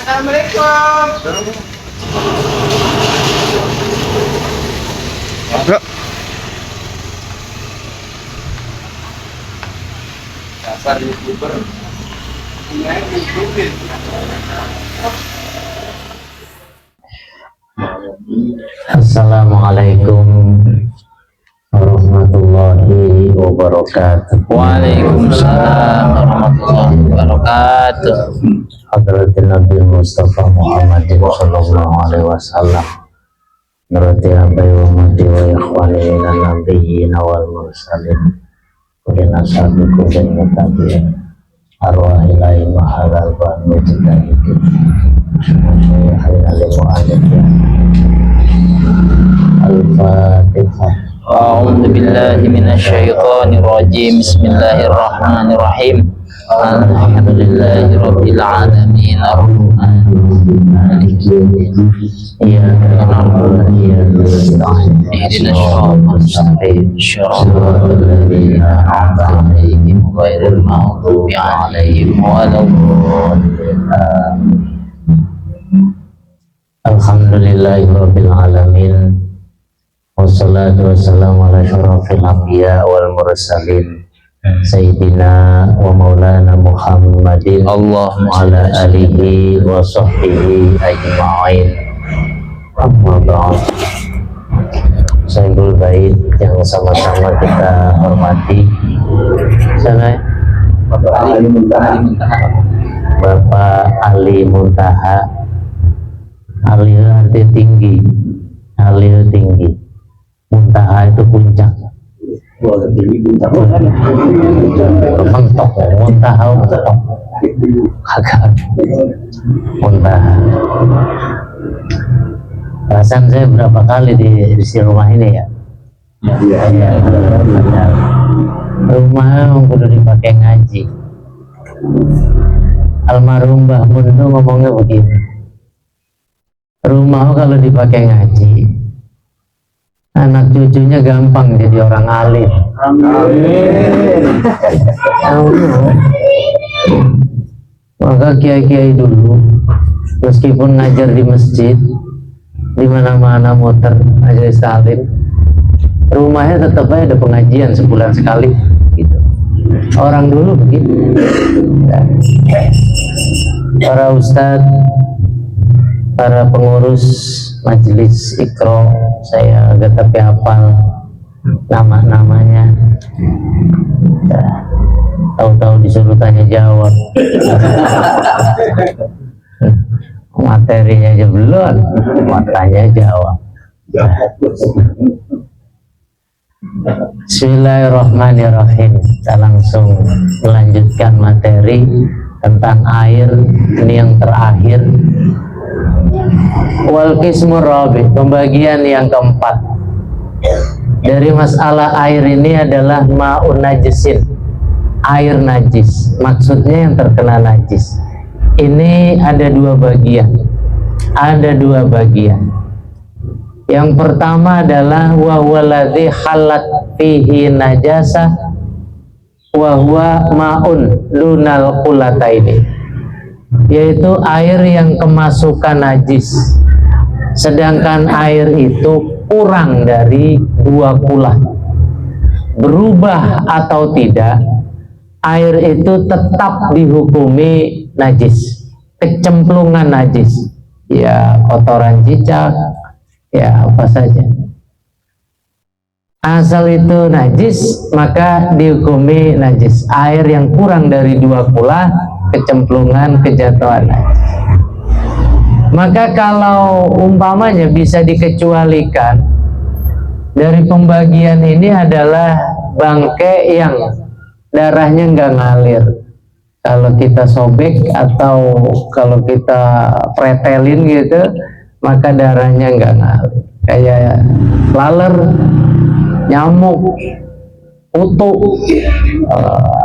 Assalamualaikum. Dasar YouTuber. Assalamualaikum warahmatullahi wabarakatuh. Waalaikumsalam warahmatullahi wabarakatuh. Hadratin Nabi Mustafa Muhammadin sallallahu alaihi wasallam. Nurati abai wa mati wa ikhwani minan nabiyyin wal mursalin. Kulina sabiqu dan mutabi'in. Arwahilahi mahalal wa mujtahidin. Syuhayna limu'alifin. Al-Fatihah. A'udzu billahi minasyaitonir rajim. Bismillahirrahmanirrahim. Alhamdulillahi rabbil alamin. Maliki yaumiddin. Iyyaka na'budu wa iyyaka nasta'in. Ihdinas siratal mustaqim. Shiratal ladzina an'amta 'alaihim ghairil maghdubi 'alaihim waladdallin. Alhamdulillahi rabbil alamin. Wassalatu wassalamu ala asyrafil anbiya wal mursalin Sayyidina wa maulana Muhammadin Allahumma ala alihi wa sahbihi ajma'in. Amma ba'd. Sayyidul Bait yang sama-sama kita hormati. Sana Bapak Ali Muntaha. Ali arti tinggi, Ali tinggi, muntaha itu puncak. Mentok, muntaha mentok, kagak muntaha. Perasaan saya berapa kali di rumah ini ya? Iya. Rumah udah dipakai ngaji. Almarhum Mbah Mun itu ngomongnya begini. Rumah kalau dipakai ngaji, anak cucunya gampang jadi orang alim. Maka kiai-kiai dulu, meskipun ngajar di masjid, di mana-mana muter ngajar salim, rumahnya tetap aja ada pengajian sebulan sekali. Gitu. Orang dulu begitu. Para ustadz, para pengurus majelis Iqra, saya agak tapi hafal nama-namanya. Tahu-tahu disuruh tanya jawab. Materinya aja belum, matanya jawab. Bismillahirrahmanirrahim. Kita langsung melanjutkan materi tentang air. Ini yang terakhir. Wal qismur rabi', pembagian yang keempat dari masalah air ini adalah ma'un najisin, air najis, maksudnya yang terkena najis. Ini ada dua bagian. Yang pertama adalah wa huwaladzi halat fihi najasah wa huwa ma'un lunal qulataini, yaitu air yang kemasukan najis sedangkan air itu kurang dari 2 kula, berubah atau tidak, air itu tetap dihukumi najis, kecemplungan najis, ya kotoran cicak, ya apa saja. Asal itu najis, maka dihukumi najis. Air yang kurang dari 2 kula, kecemplungan, kejatuhan najis. Maka kalau umpamanya bisa dikecualikan dari pembagian ini adalah bangkai yang darahnya nggak ngalir. Kalau kita sobek atau kalau kita pretelin gitu, maka darahnya nggak ngalir. Kayak laler, nyamuk, kutu,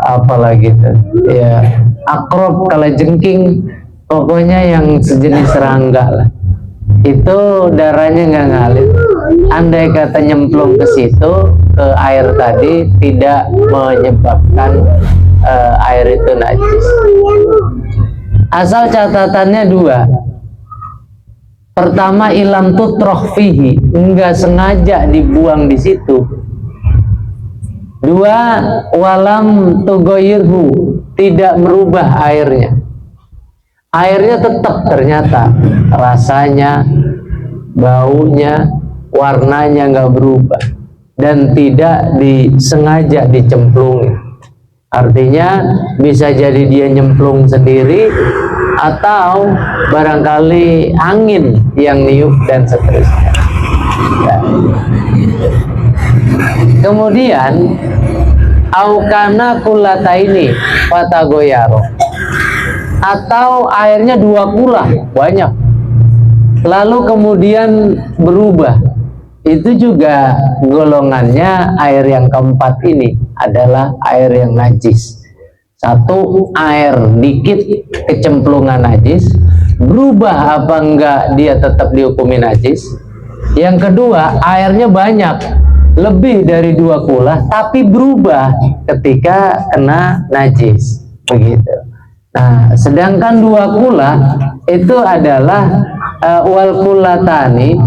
apalagi itu, ya akrab, kalajengking, pokoknya yang sejenis serangga lah. Itu darahnya nggak ngalir. Andai kata nyemplung ke situ, ke air tadi, tidak menyebabkan air itu najis. Asal catatannya 2. Pertama, ilam tutroh fihi, enggak sengaja dibuang di situ. 2, walam tugoyirhu, tidak merubah airnya. Airnya tetap ternyata rasanya, baunya, warnanya nggak berubah dan tidak disengaja dicemplungi. Artinya bisa jadi dia nyemplung sendiri atau barangkali angin yang niup dan seterusnya. Ya. Kemudian aukana kulataini fatagoyaro, atau airnya 2 kula banyak, lalu kemudian berubah. Itu juga golongannya air yang keempat ini adalah air yang najis. 1, air dikit kecemplungan najis, berubah apa enggak dia tetap dihukumi najis. Yang kedua, airnya banyak, lebih dari 2 kula, tapi berubah ketika kena najis, begitu. Nah, sedangkan 2 kula itu adalah wal kulatani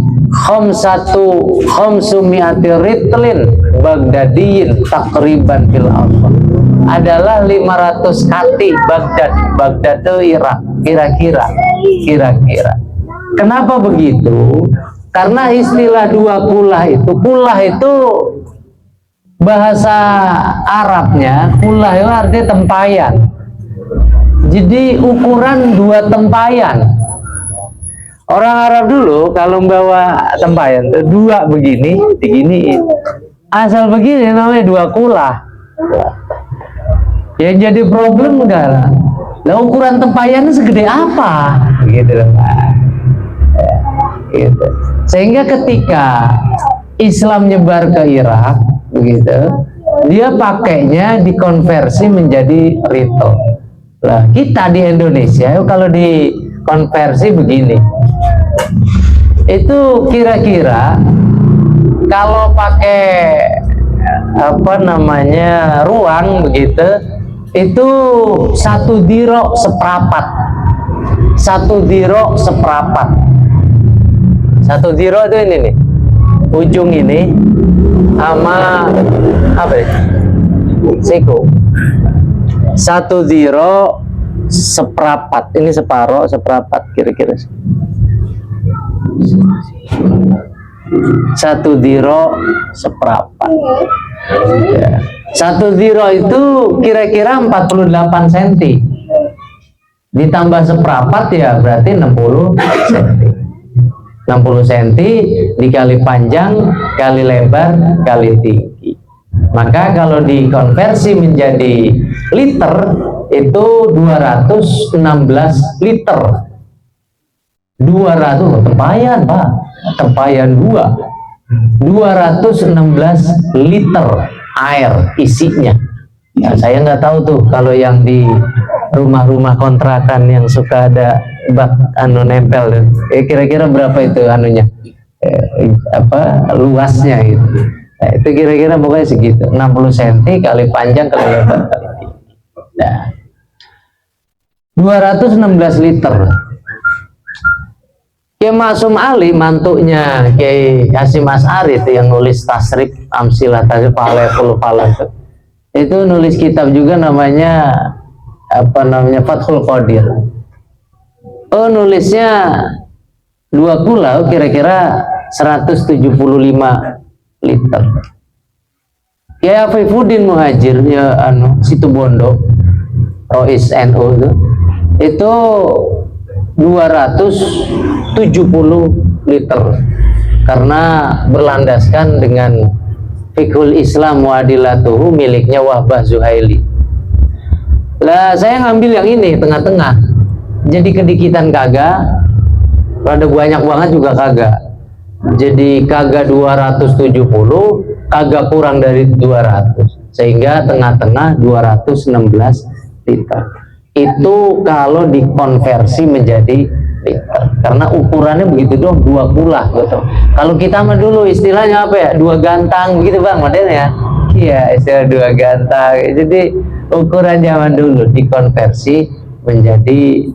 khomsumiati ritlin bagdadiyin takriban fil alfa, adalah 500 kati Baghdad. Baghdad itu Irak, kira-kira. Kenapa begitu? Karena istilah 2 kulah itu bahasa Arabnya, kulah itu artinya tempayan. Jadi ukuran 2 tempayan. Orang Arab dulu kalau membawa tempayan 2 begini, diginiin. Asal begini namanya 2 kulah. Yang jadi problem enggak lah. Lah ukuran tempayannya segede apa? Gitu loh, Pak. Ya, gitu. Sehingga ketika Islam nyebar ke Irak, begitu, dia pakainya dikonversi menjadi ritel. Lah kita di Indonesia kalau dikonversi begini, itu kira-kira kalau pakai apa namanya ruang begitu, itu 1 dirok seprapat. 1 dirok seprapat. 1 dirok itu ini nih, ujung ini sama apa ya? Siku. 1 dirok seprapat. Ini separoh, seprapat kira-kira. 1 dirok seprapat. Ya. 1 dirok itu kira-kira 48 cm. Ditambah seprapat ya berarti 60 cm. 60 cm dikali panjang, kali lebar, kali tinggi. Maka kalau dikonversi menjadi liter itu 216 liter. 200 tempayan, Pak. Tempayan 2. 216 liter air isinya. Ya, saya nggak tahu tuh kalau yang di rumah-rumah kontrakan yang suka ada bak nempel, kira-kira berapa itu anunya, luasnya gitu. Nah, itu kira-kira pokoknya segitu, 60 cm kali panjang kali lebar kali tinggi. Nah, 216 liter. Kiai Maksum Ali, mantunya Kiai Hasyim Asy'ari itu yang nulis tasrif Amsilah Tasrif Fahlul Falan itu nulis kitab juga namanya Fathul Qadir. Nulisnya 2 pulau kira-kira 175 liter. Kiai Afifuddin Muhajir ya Situbondo Rois NU itu 270 liter karena berlandaskan dengan Fiqhul Islam wa Adilatuhu miliknya Wahbah Zuhaili. Lah saya ngambil yang ini tengah-tengah, jadi kedikitan kagak, rada banyak banget juga kagak, jadi kagak 270, kagak kurang dari 200, sehingga tengah-tengah 216 liter. Itu kalau dikonversi menjadi liter, karena ukurannya begitu dong, 2 kulah gitu. Kalau kita mah dulu istilahnya apa ya, 2 gantang gitu bang modelnya. Iya, istilah 2 gantang. Jadi ukuran zaman dulu dikonversi menjadi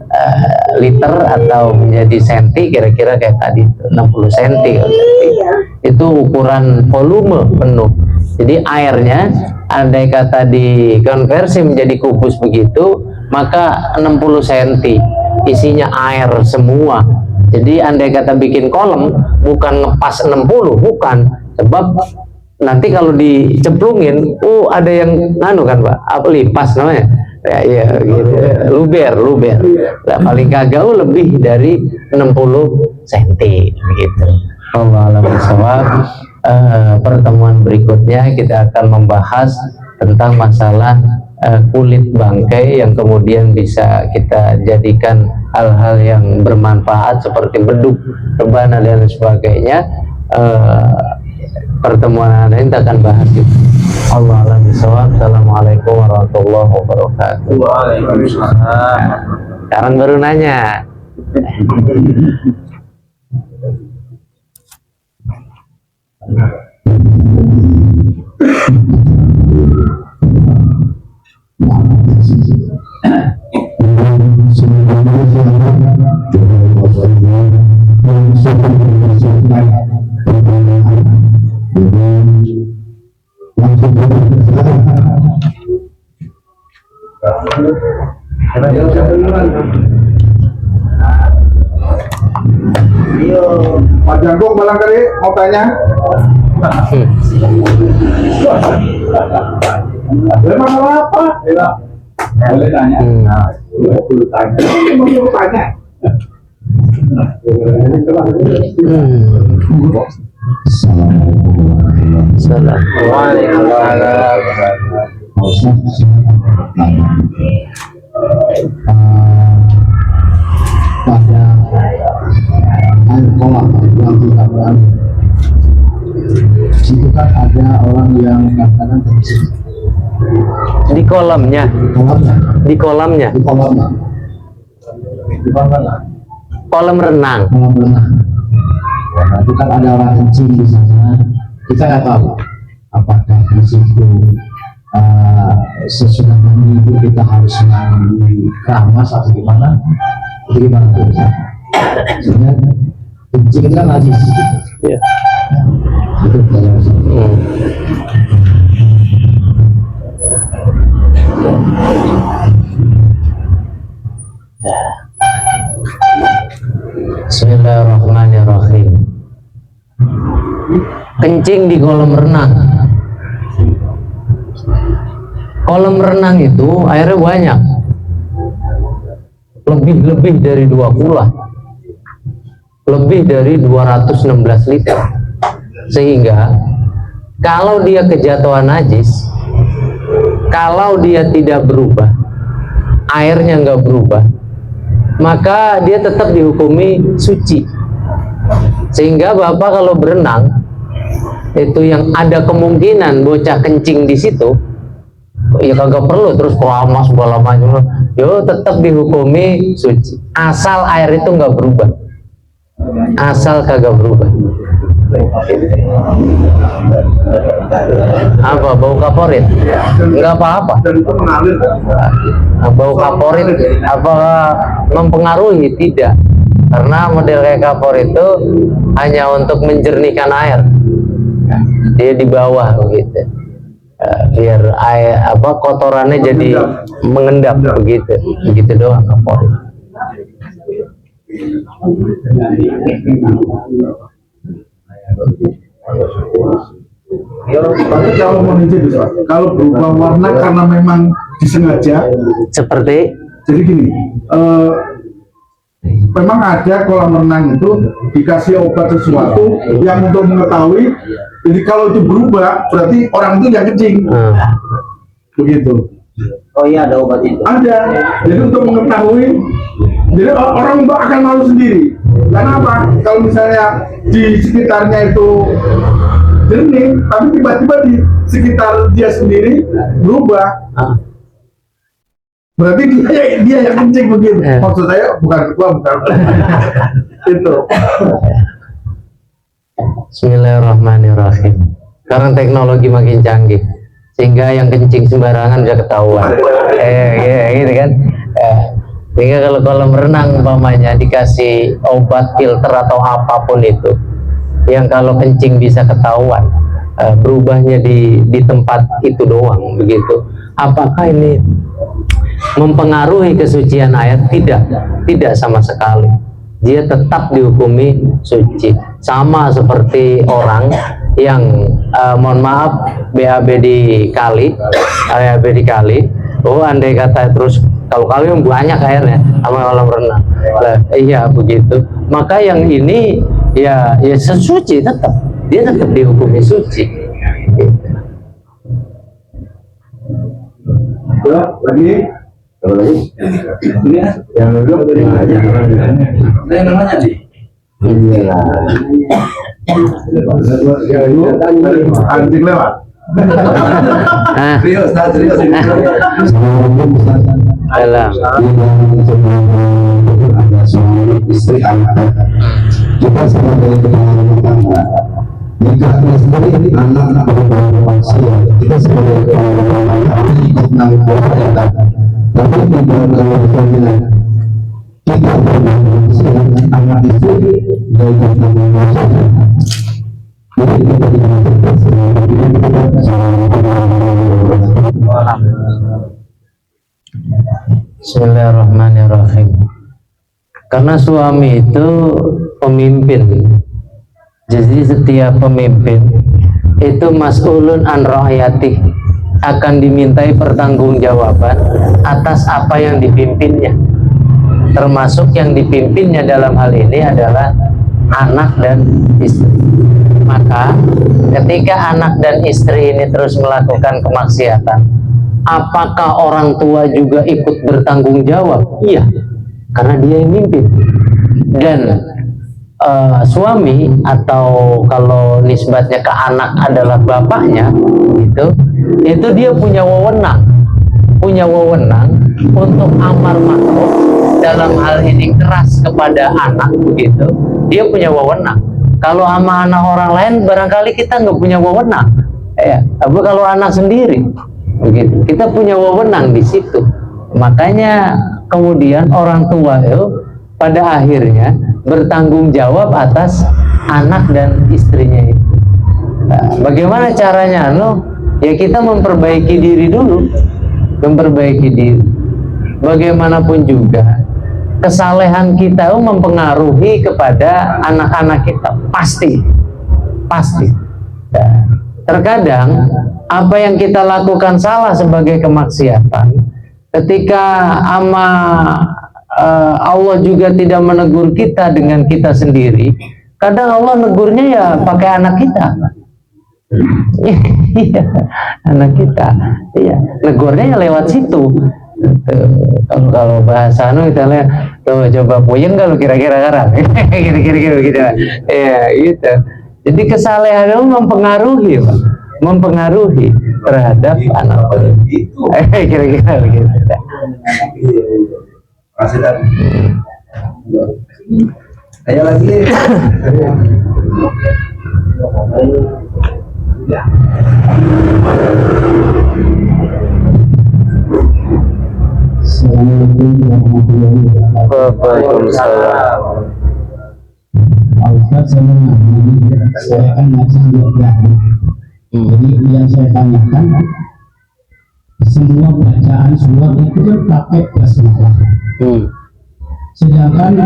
liter atau menjadi senti, kira-kira kayak tadi 60 senti. Itu ukuran volume penuh. Jadi airnya andai kata dikonversi menjadi kubus begitu, maka 60 cm isinya air semua. Jadi andai kata bikin kolam bukan ngepas 60, bukan, sebab nanti kalau dicemplungin ada yang kan Pak, apa lipas namanya ya gitu, luber. Nah, paling kagak lebih dari 60 cm begitu. Wallahu a'lam. Pertemuan berikutnya kita akan membahas tentang masalah kulit bangkai yang kemudian bisa kita jadikan hal-hal yang bermanfaat seperti beduk, rebana dan sebagainya. Pertemuan ini kita akan bahas itu. Allah a'lam bishawab. Assalamualaikum warahmatullahi wabarakatuh. Waalaikumsalam. Sekarang baru nanya. Pak Jangkung barangkali mau tanya. Boleh masalah apa? Boleh tanya. Boleh tanya. Boleh tanya. Pada kolam yang tidak berani, situ kan ada orang yang kadang-kadang terisi Di kolamnya. di kolamnya Kolam renang. kolam renang. Nah, itu kan ada orang kencing di sana, kita nggak tahu apakah di situ sesudah mandi itu kita harus mandi keramas atau gimana tuh sehingga kencing kan najis. Ya. Itu kalau Bismillahirrahmanirrahim. Kencing di kolam renang. Kolam renang itu airnya banyak, lebih dari 2 kulah, lebih dari 216 liter. Sehingga kalau dia kejatuhan najis, kalau dia tidak berubah, airnya nggak berubah, maka dia tetap dihukumi suci. Sehingga Bapak kalau berenang itu yang ada kemungkinan bocah kencing di situ, ya kagak perlu terus keramas segala macam, yo tetap dihukumi suci asal air itu nggak berubah, asal kagak berubah. Apa bau kaporit? Nggak apa-apa. Bau kaporit apa mempengaruhi? Tidak. Karena model kayak kapur itu hanya untuk menjernihkan air. Dia di bawah begitu. Biar air kotorannya jadi mengendap begitu. Begitu doang kapur. Tapi kalau menijin bisa, kalau berubah warna karena memang disengaja. Seperti Jadi gini, memang ada kolam renang itu dikasih obat sesuatu yang untuk mengetahui. Jadi kalau itu berubah, berarti orang itu yang kencing. Begitu. Oh iya, ada obat itu. Ada. Jadi untuk mengetahui, jadi orang itu akan malu sendiri. Karena apa? Kalau misalnya di sekitarnya itu jernih, tapi tiba-tiba di sekitar dia sendiri berubah, berarti dia yang kencing begitu. Maksud saya bukan ketua, bukan itu. Bismillahirrahmanirrahim. Sekarang teknologi makin canggih, sehingga yang kencing sembarangan bisa ketahuan. Gitu kan. Sehingga kalau kolam renang umpamanya dikasih obat filter atau apapun itu, yang kalau kencing bisa ketahuan, berubahnya di tempat itu doang begitu. Apakah ini mempengaruhi kesucian air? Tidak sama sekali. Dia tetap dihukumi suci. Sama seperti orang yang mohon maaf BAB di kali, andai kata terus kalau kali yang banyak airnya sama kolam renang, iya begitu. Maka yang ini ya sesuci tetap, dia tetap dihukumi suci. Gitu. Lagi. Ini yang dulu dari aja. Saya namanya nih. Anjing lewat. Serius. Dalam ada suami istri anak. Kita sebagai rumah tangga, nikahnya sendiri anak-anak manusia. Kita sebagai rumah tangga ikut nanggung kita. Tapi tidak kalau kita manusia, anak istri tidak ikut nanggung manusia. Jadi kita Bismillahirrahmanirrahim. Karena suami itu pemimpin, jadi setiap pemimpin itu mas'ulun an ra'yati, akan dimintai pertanggungjawaban atas apa yang dipimpinnya, termasuk yang dipimpinnya dalam hal ini adalah anak dan istri. Maka ketika anak dan istri ini terus melakukan kemaksiatan, apakah orang tua juga ikut bertanggung jawab? Iya, karena dia yang mimpin. Dan suami atau kalau nisbatnya ke anak adalah bapaknya, itu dia punya wewenang untuk amar ma'ruf, dalam hal ini keras kepada anak begitu. Dia punya wewenang. Kalau sama anak orang lain barangkali kita nggak punya wewenang. Tapi kalau anak sendiri begitu, kita punya wewenang di situ. Makanya kemudian orang tua itu pada akhirnya bertanggung jawab atas anak dan istrinya itu. Bagaimana caranya? Ya kita memperbaiki diri dulu, memperbaiki diri. Bagaimanapun juga kesalehan kita mempengaruhi kepada anak-anak kita, pasti. Terkadang apa yang kita lakukan salah sebagai kemaksiatan, ketika Allah juga tidak menegur kita dengan kita sendiri, kadang Allah negurnya ya pakai anak kita. Iya, anak kita. Iya, negurnya ya lewat situ. Kalau bahasa kita lihat, coba puyeng kalau kira-kira sekarang. Kira-kira gitu. Ya, gitu. Jadi kesalehan itu mempengaruhi terhadap anak. Kira-kira begitu. Kasih dan ayo lagi. Assalamualaikum warahmatullahi wabarakatuh. Waalaikumsalam. Ustaz saya kan baca geografi. Jadi yang saya tanyakan, semua bacaan surat itu kan pakai basmalah. Sedangkan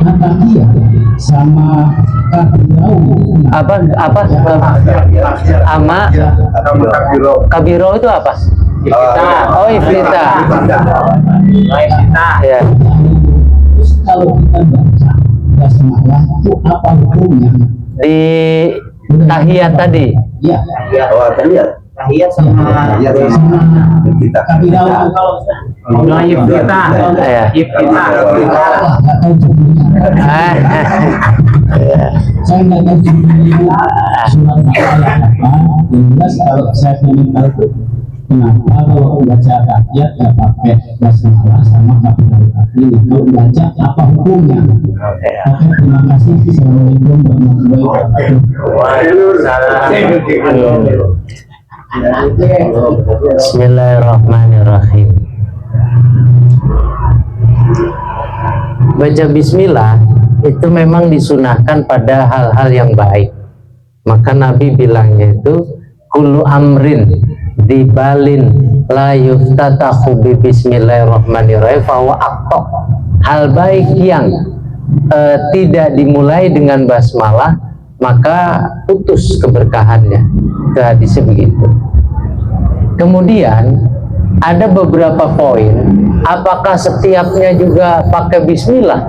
At-Tahiyat sama Kabirau Apa ama kabiro itu apa? Oh, iftitah. Ya. Terus kalau kita baca basmalah itu apa hukumnya? Di tahiyat tadi. Ya, Tahiyat sama kita Kabirau Ya. nggak tahu judulnya. Saya nggak tahu judulnya surat apa. Yang jelas kalau saya ingin tahu kenapa kalau baca tahiyat ya pakai basmalah sama Kabirau tadi. Kalau baca apa hukumnya? Oke, terima kasih. Assalamualaikum warahmatullahi wabarakatuh. Bismillahirrahmanirrahim. Baca bismillah itu memang disunahkan pada hal-hal yang baik. Maka Nabi bilangnya itu kullu amrin dibalin la yuftatahu bi bismillahirrahmanirrahim fa huwa aqta. Hal baik yang tidak dimulai dengan basmalah maka putus keberkahannya. Ke hadisnya begitu. Kemudian ada beberapa poin, apakah setiapnya juga pakai bismillah?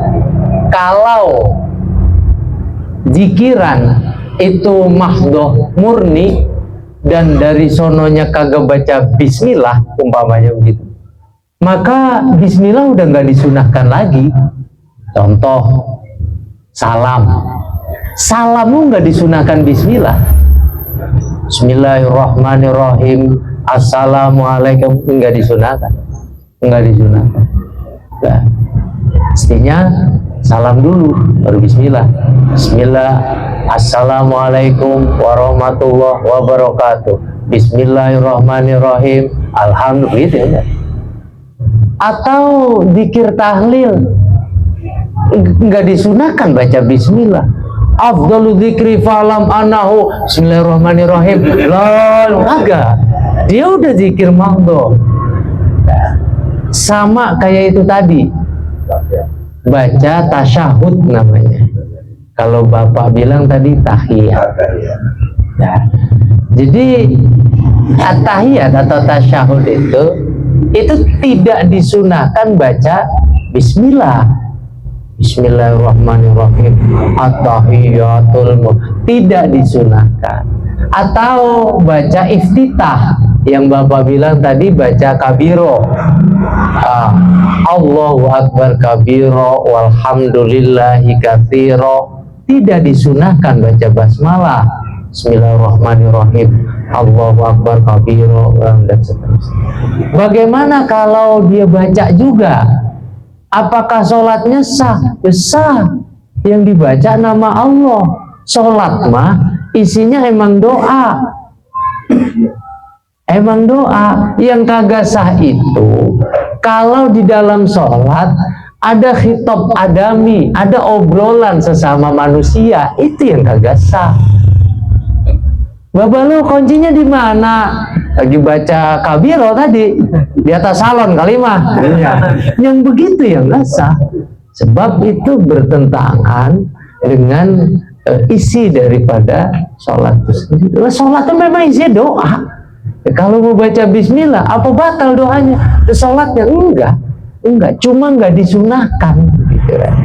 Kalau zikiran itu mahdoh murni dan dari sononya kagak baca bismillah umpamanya begitu, maka bismillah udah nggak disunahkan lagi. Contoh salammu nggak disunahkan bismillah. Bismillahirrahmanirrahim. Assalamualaikum, enggak disunahkan. Nah, mestinya salam dulu baru bismillah. Bismillah. Assalamualaikum warahmatullahi wabarakatuh. Bismillahirrahmanirrahim. Alhamdulillah ya. Atau zikir tahlil enggak disunahkan baca bismillah. Afdalu dzikri falam anahu bismillahirrahmanirrahim. Agak dia udah zikir mahdoh. Sama kayak itu tadi, baca tasyahud namanya. Kalau Bapak bilang tadi tahiyat. Ya. Jadi at-tahiyat atau tasyahud itu tidak disunahkan baca bismillah. Bismillahirrahmanirrahim. At-tahiyatul tidak disunahkan. Atau baca iftitah yang Bapak bilang tadi, baca kabiro. Allahu akbar kabiro walhamdulillahi katsiro. Tidak disunahkan baca basmalah. Bismillahirrahmanirrahim. Allahu akbar kabiro dan seterusnya. Bagaimana kalau dia baca juga? Apakah sholatnya sah? Sah. Yang dibaca nama Allah. Sholat mah isinya emang doa. Emang doa. Yang kagak sah itu kalau di dalam sholat ada khitab adami, ada obrolan sesama manusia, itu yang kagak sah. Bapak lu kuncinya di mana? Lagi baca kabiro tadi di atas salon kali mah. Yang begitu yang nggak sah. Sebab itu bertentangan dengan isi daripada sholat itu sendiri. Sholat itu memang isi doa. Kalau mau baca bismillah, apa batal doanya? Sholatnya enggak, cuma enggak disunahkan. Gitu kan.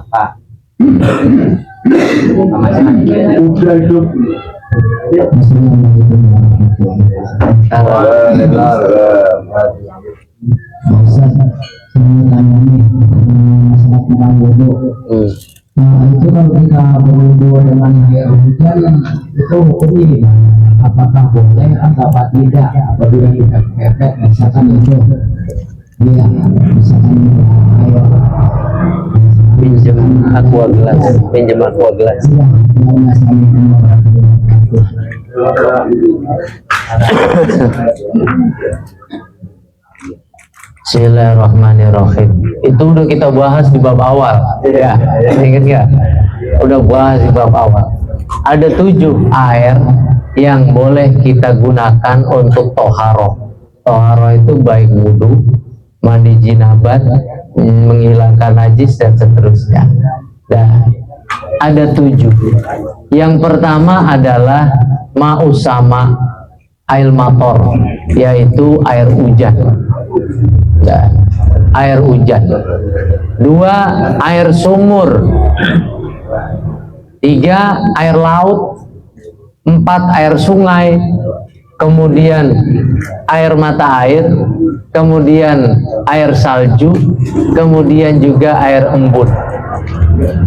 Pak. Itu kalau kita berwudu dengan air hujan itu hukumnya gimana? Apakah boleh atau tidak apabila kita kepepet misalkan itu dia misalkan air Pinjam aqua gelas. Iya, Bismillahirrahmanirrahim. Itu udah kita bahas di bab awal. Ya, ingat nggak? Udah bahas di bab awal. Ada 7 air yang boleh kita gunakan untuk toharoh. Toharoh itu baik wudhu, mandi jinabat, menghilangkan najis dan seterusnya. Nah, ada 7. Yang pertama adalah ma'usama, air mator, yaitu air hujan. Nah, air hujan. 2, air sumur. 3, air laut. 4, air sungai. Kemudian air mata air. Kemudian air salju. Kemudian juga air embun.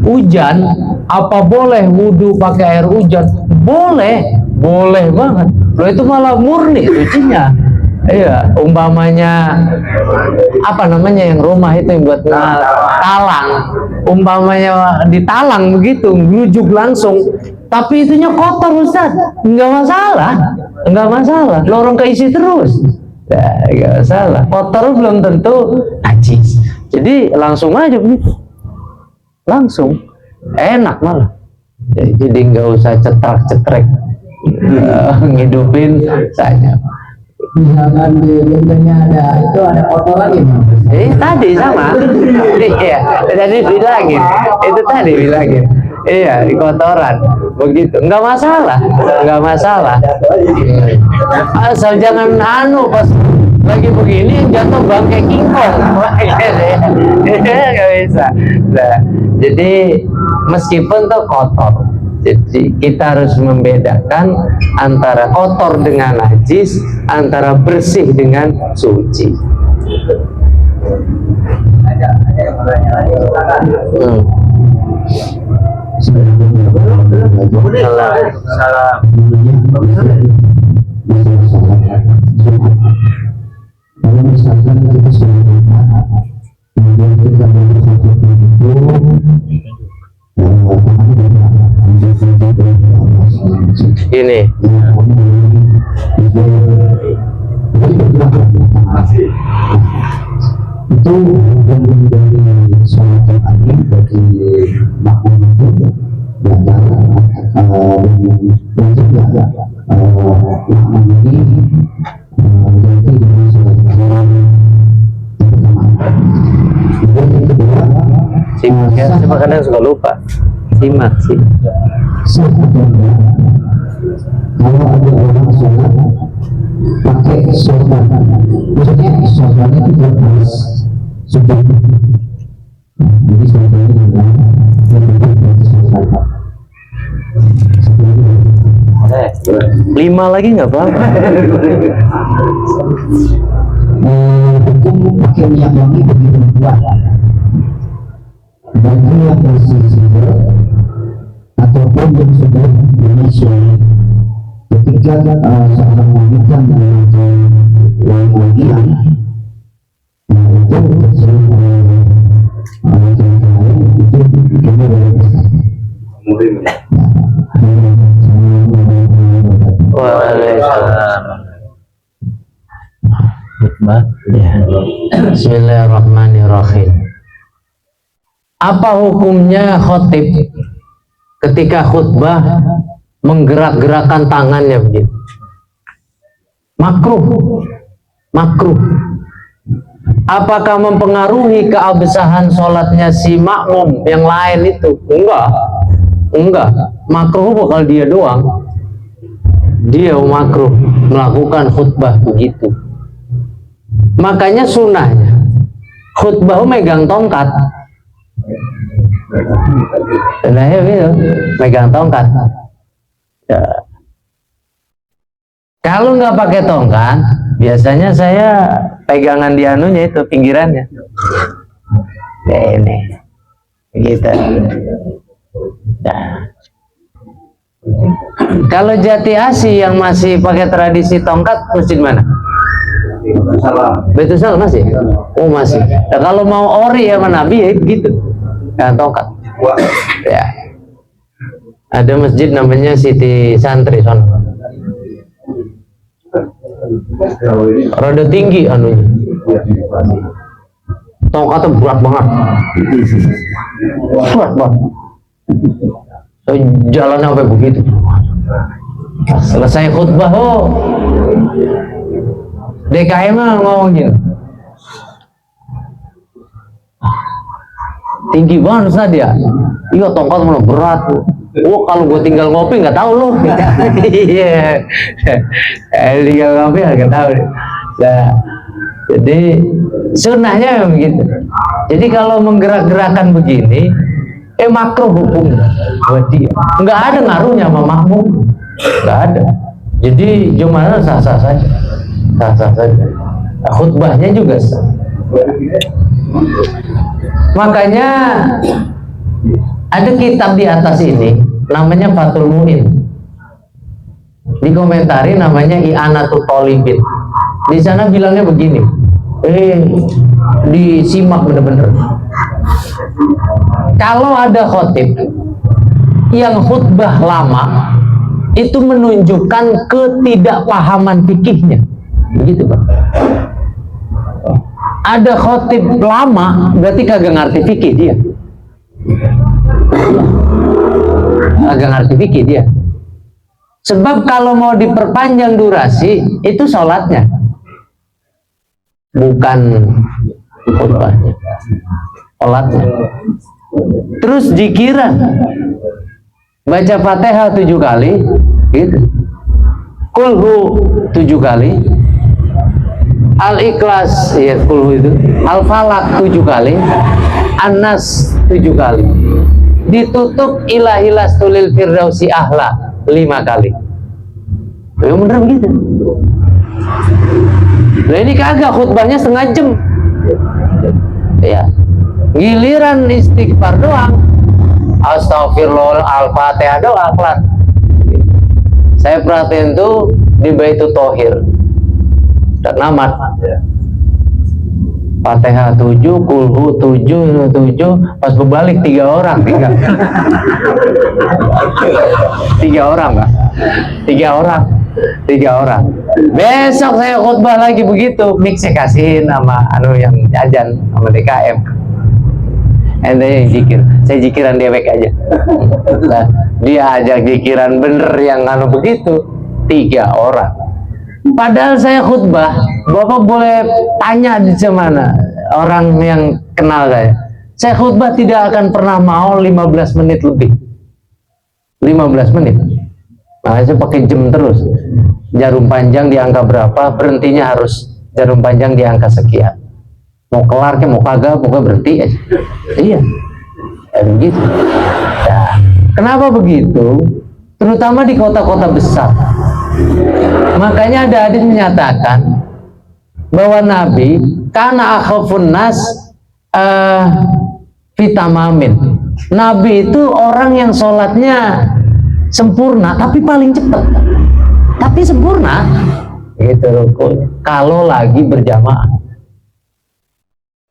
Hujan, apa boleh wudhu pakai air hujan? Boleh, boleh banget. Loh, itu malah murni sucinya. Iya, umpamanya apa namanya yang rumah itu yang buat talang, umpamanya ditalang begitu, ngelujuk langsung, tapi itunya kotor Ustaz, nggak masalah, nggak masalah, lorong keisi terus, nah, nggak masalah, kotor belum tentu najis, jadi langsung aja begitu, langsung, enak malah, jadi nggak usah cetrek-cetrek, ngidupin saja. Misalkan di lintangnya ada kotoran lagi, Tadi sama. Iya, tadi bilangin. Itu tadi bilangin. Iya, di kotoran. Begitu. Enggak masalah. Enggak masalah. Asal jangan pas lagi begini jatuh bangkai kingkong. Enggak bisa. Nah, jadi meskipun tuh kotor, jadi kita harus membedakan antara kotor dengan najis, antara bersih dengan suci. Kalau misalkan kita sudah kemudian kita Gini, itu yang menjadi suatu angin bagi makmum itu belajar dan juga makmum ini berarti dengan suatu kemudian yang kedua simak ya, saya kadang suka lupa. Simak sih. Kalau ada orang sholat pakai sorban, maksudnya sorbannya itu buat balas sujud. Jadi sorbannya adalah sorban. 5 lagi nggak apa-apa. Hukum pakai minyak wangi begitu kuat. Bagi yang masih single ataupun yang sudah menyusui, ketika seorang wanita menggunakan wangi-wangian, itu tersebut lain itu boleh besar. Waalaikumsalam. Bismillahirrahmanirrahim. Apa hukumnya khotib ketika khutbah menggerak-gerakkan tangannya begitu? Makruh. Makruh. Apakah mempengaruhi keabsahan sholatnya si makmum yang lain itu? Enggak. Enggak. Makruh bakal dia doang. Dia makruh melakukan khutbah begitu. Makanya sunnahnya khutbah megang tongkat. Nah, ya gitu, megang tongkat. Ya. Kalau nggak pakai tongkat, biasanya saya pegangan di anunya itu pinggirannya. Ini, gitu. Nah. Kalau Jati Asih yang masih pakai tradisi tongkat, masjid mana? Baitul Salam masih? Oh masih. Nah, kalau mau ori sama Nabi ya gitu, kan tongkat. Ya. Ada masjid namanya Siti Santri sono. Rada tinggi anunya. Tongkatnya berat banget. Berat banget. Jalan sampai begitu. Selesai khutbah, DKM ngomongin tinggi banget Ustaz ya. Iya, tongkat mana berat. Kalau gue tinggal ngopi nggak tahu loh. Iya, tinggal ngopi nggak tahu. Nah, jadi sunnahnya begitu. Jadi kalau menggerak-gerakan begini, makruh hukum buat dia. Nggak ada ngaruhnya sama makmum, nggak ada. Jadi Jumatnya sah-sah saja, sah-sah saja. Khutbahnya juga sah. Makanya ada kitab di atas ini namanya Fathul Muin, dikomentari namanya I'anatul Thalibin. Di sana bilangnya begini, disimak bener-bener. Kalau ada khotib yang khutbah lama, itu menunjukkan ketidakpahaman fikihnya, begitu Pak. Ada khotib lama berarti kagak ngerti fikih dia. Kagak ngerti fikih dia. Sebab kalau mau diperpanjang durasi itu sholatnya, bukan khutbahnya. Sholatnya. Terus zikiran, baca Fatihah 7 kali, gitu. Kulhu 7 kali. Al-Ikhlas ya kulhu itu, Al-Falaq 7 kali, An-Nas 7 kali, ditutup ilahilas tulil firdausi ahla 5 kali. Ya bener begitu. Nah ini kagak, khutbahnya setengah jam. Ya, giliran istighfar doang, astagfirullah, Al-Fatihah doang, kelar. Saya perhatiin tuh di Baitul Thohir dan namat, Fatihah 7, kulhu 7, pas berbalik 3 orang tinggal. 3 orang Pak, 3 orang. Besok saya khutbah lagi begitu, mix saya kasihin sama yang jajan sama DKM. Ente yang zikir, saya zikiran dewek aja. Nah, dia ajak zikiran bener yang begitu, 3 orang. Padahal saya khutbah, Bapak boleh tanya di mana orang yang kenal saya. Saya khutbah tidak akan pernah mau 15 menit lebih. 15 menit. Nah, saya pakai jam terus. Jarum panjang di angka berapa, berhentinya harus jarum panjang di angka sekian. Mau kelar ke mau kagak, pokoknya berhenti aja. Iya. Begitu. Nah, kenapa begitu? Terutama di kota-kota besar. Makanya ada hadis menyatakan bahwa Nabi kana akhafun nas fitamamin. Nabi itu orang yang sholatnya sempurna tapi paling cepat. Tapi sempurna gitu rukunya. Kalau lagi berjamaah.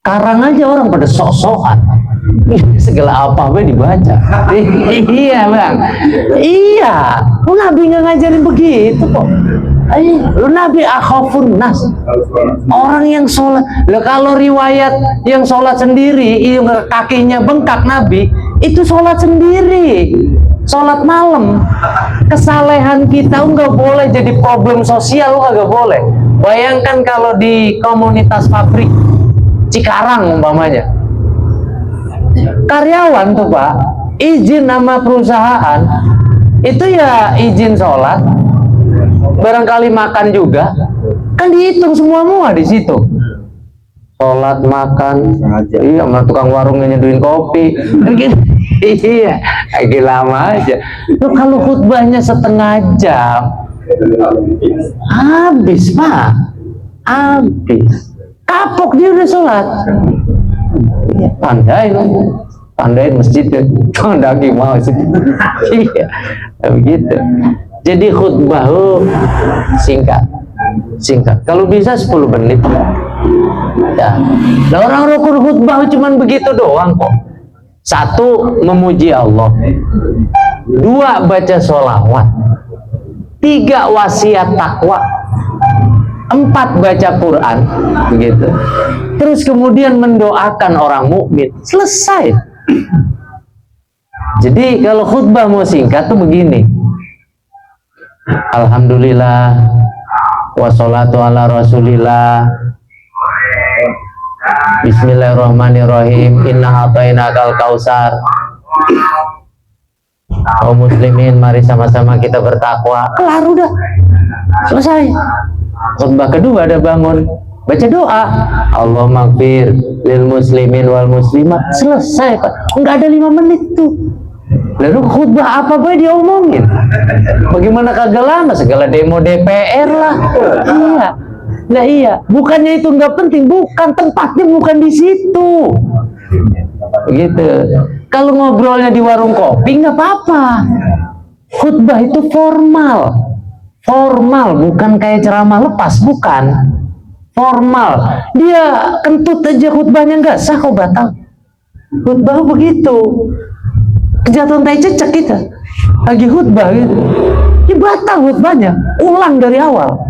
Sekarang aja orang pada sok-sokan. Segala apa-apa dibaca. Iya Bang. Iya. Nabi nggak ngajarin begitu kok. Nabi akhafun nas, orang yang sholat. Kalau riwayat yang sholat sendiri, yang kakinya bengkak Nabi, itu sholat sendiri, sholat malam. Kesalehan kita nggak boleh jadi problem sosial, nggak boleh. Bayangkan kalau di komunitas pabrik Cikarang umpamanya, karyawan tuh Pak, izin nama perusahaan itu ya izin sholat, barangkali makan juga, kan dihitung semua di situ. Sholat, makan, iya, sama tukang warungnya nyeduin kopi, iya, lagi lama aja. Loh, kalau khutbahnya setengah jam, habis Pak, habis. Kapok dia udah sholat. Tandain masjid, daging mau sih. Iya, begitu. Jadi khutbah singkat. Kalau bisa 10 menit. Ya. Nah, orang rukun khutbah cuman begitu doang kok. 1, memuji Allah. 2, baca sholawat. 3, wasiat takwa. 4 baca Quran, begitu. Terus kemudian mendoakan orang mukmin, selesai. Jadi kalau khutbah mau singkat tuh begini. Alhamdulillah, wassalatu ala rasulillah, bismillahirrahmanirrahim, inna atainakal kausar. Kaum muslimin, mari sama-sama kita bertakwa. Kelar udah, selesai. Khutbah kedua ada bangun, baca doa, Allah maghfir lil muslimin wal muslimat, selesai. Nggak ada 5 menit tuh. Lalu khutbah apa boleh dia omongin? Bagaimana kagak lama, segala demo DPR lah. Iya. Nah iya, bukannya itu nggak penting, bukan, tempatnya bukan di situ. Gitu. Kalau ngobrolnya di warung kopi nggak apa-apa. Khutbah itu formal, bukan kayak ceramah lepas, bukan. Formal. Dia kentut aja khutbahnya nggak sah, kok batal. Khutbah begitu. Kejatuhan tai cecek kita. Lagi khutbah gitu. Ya batal khutbahnya. Ulang dari awal.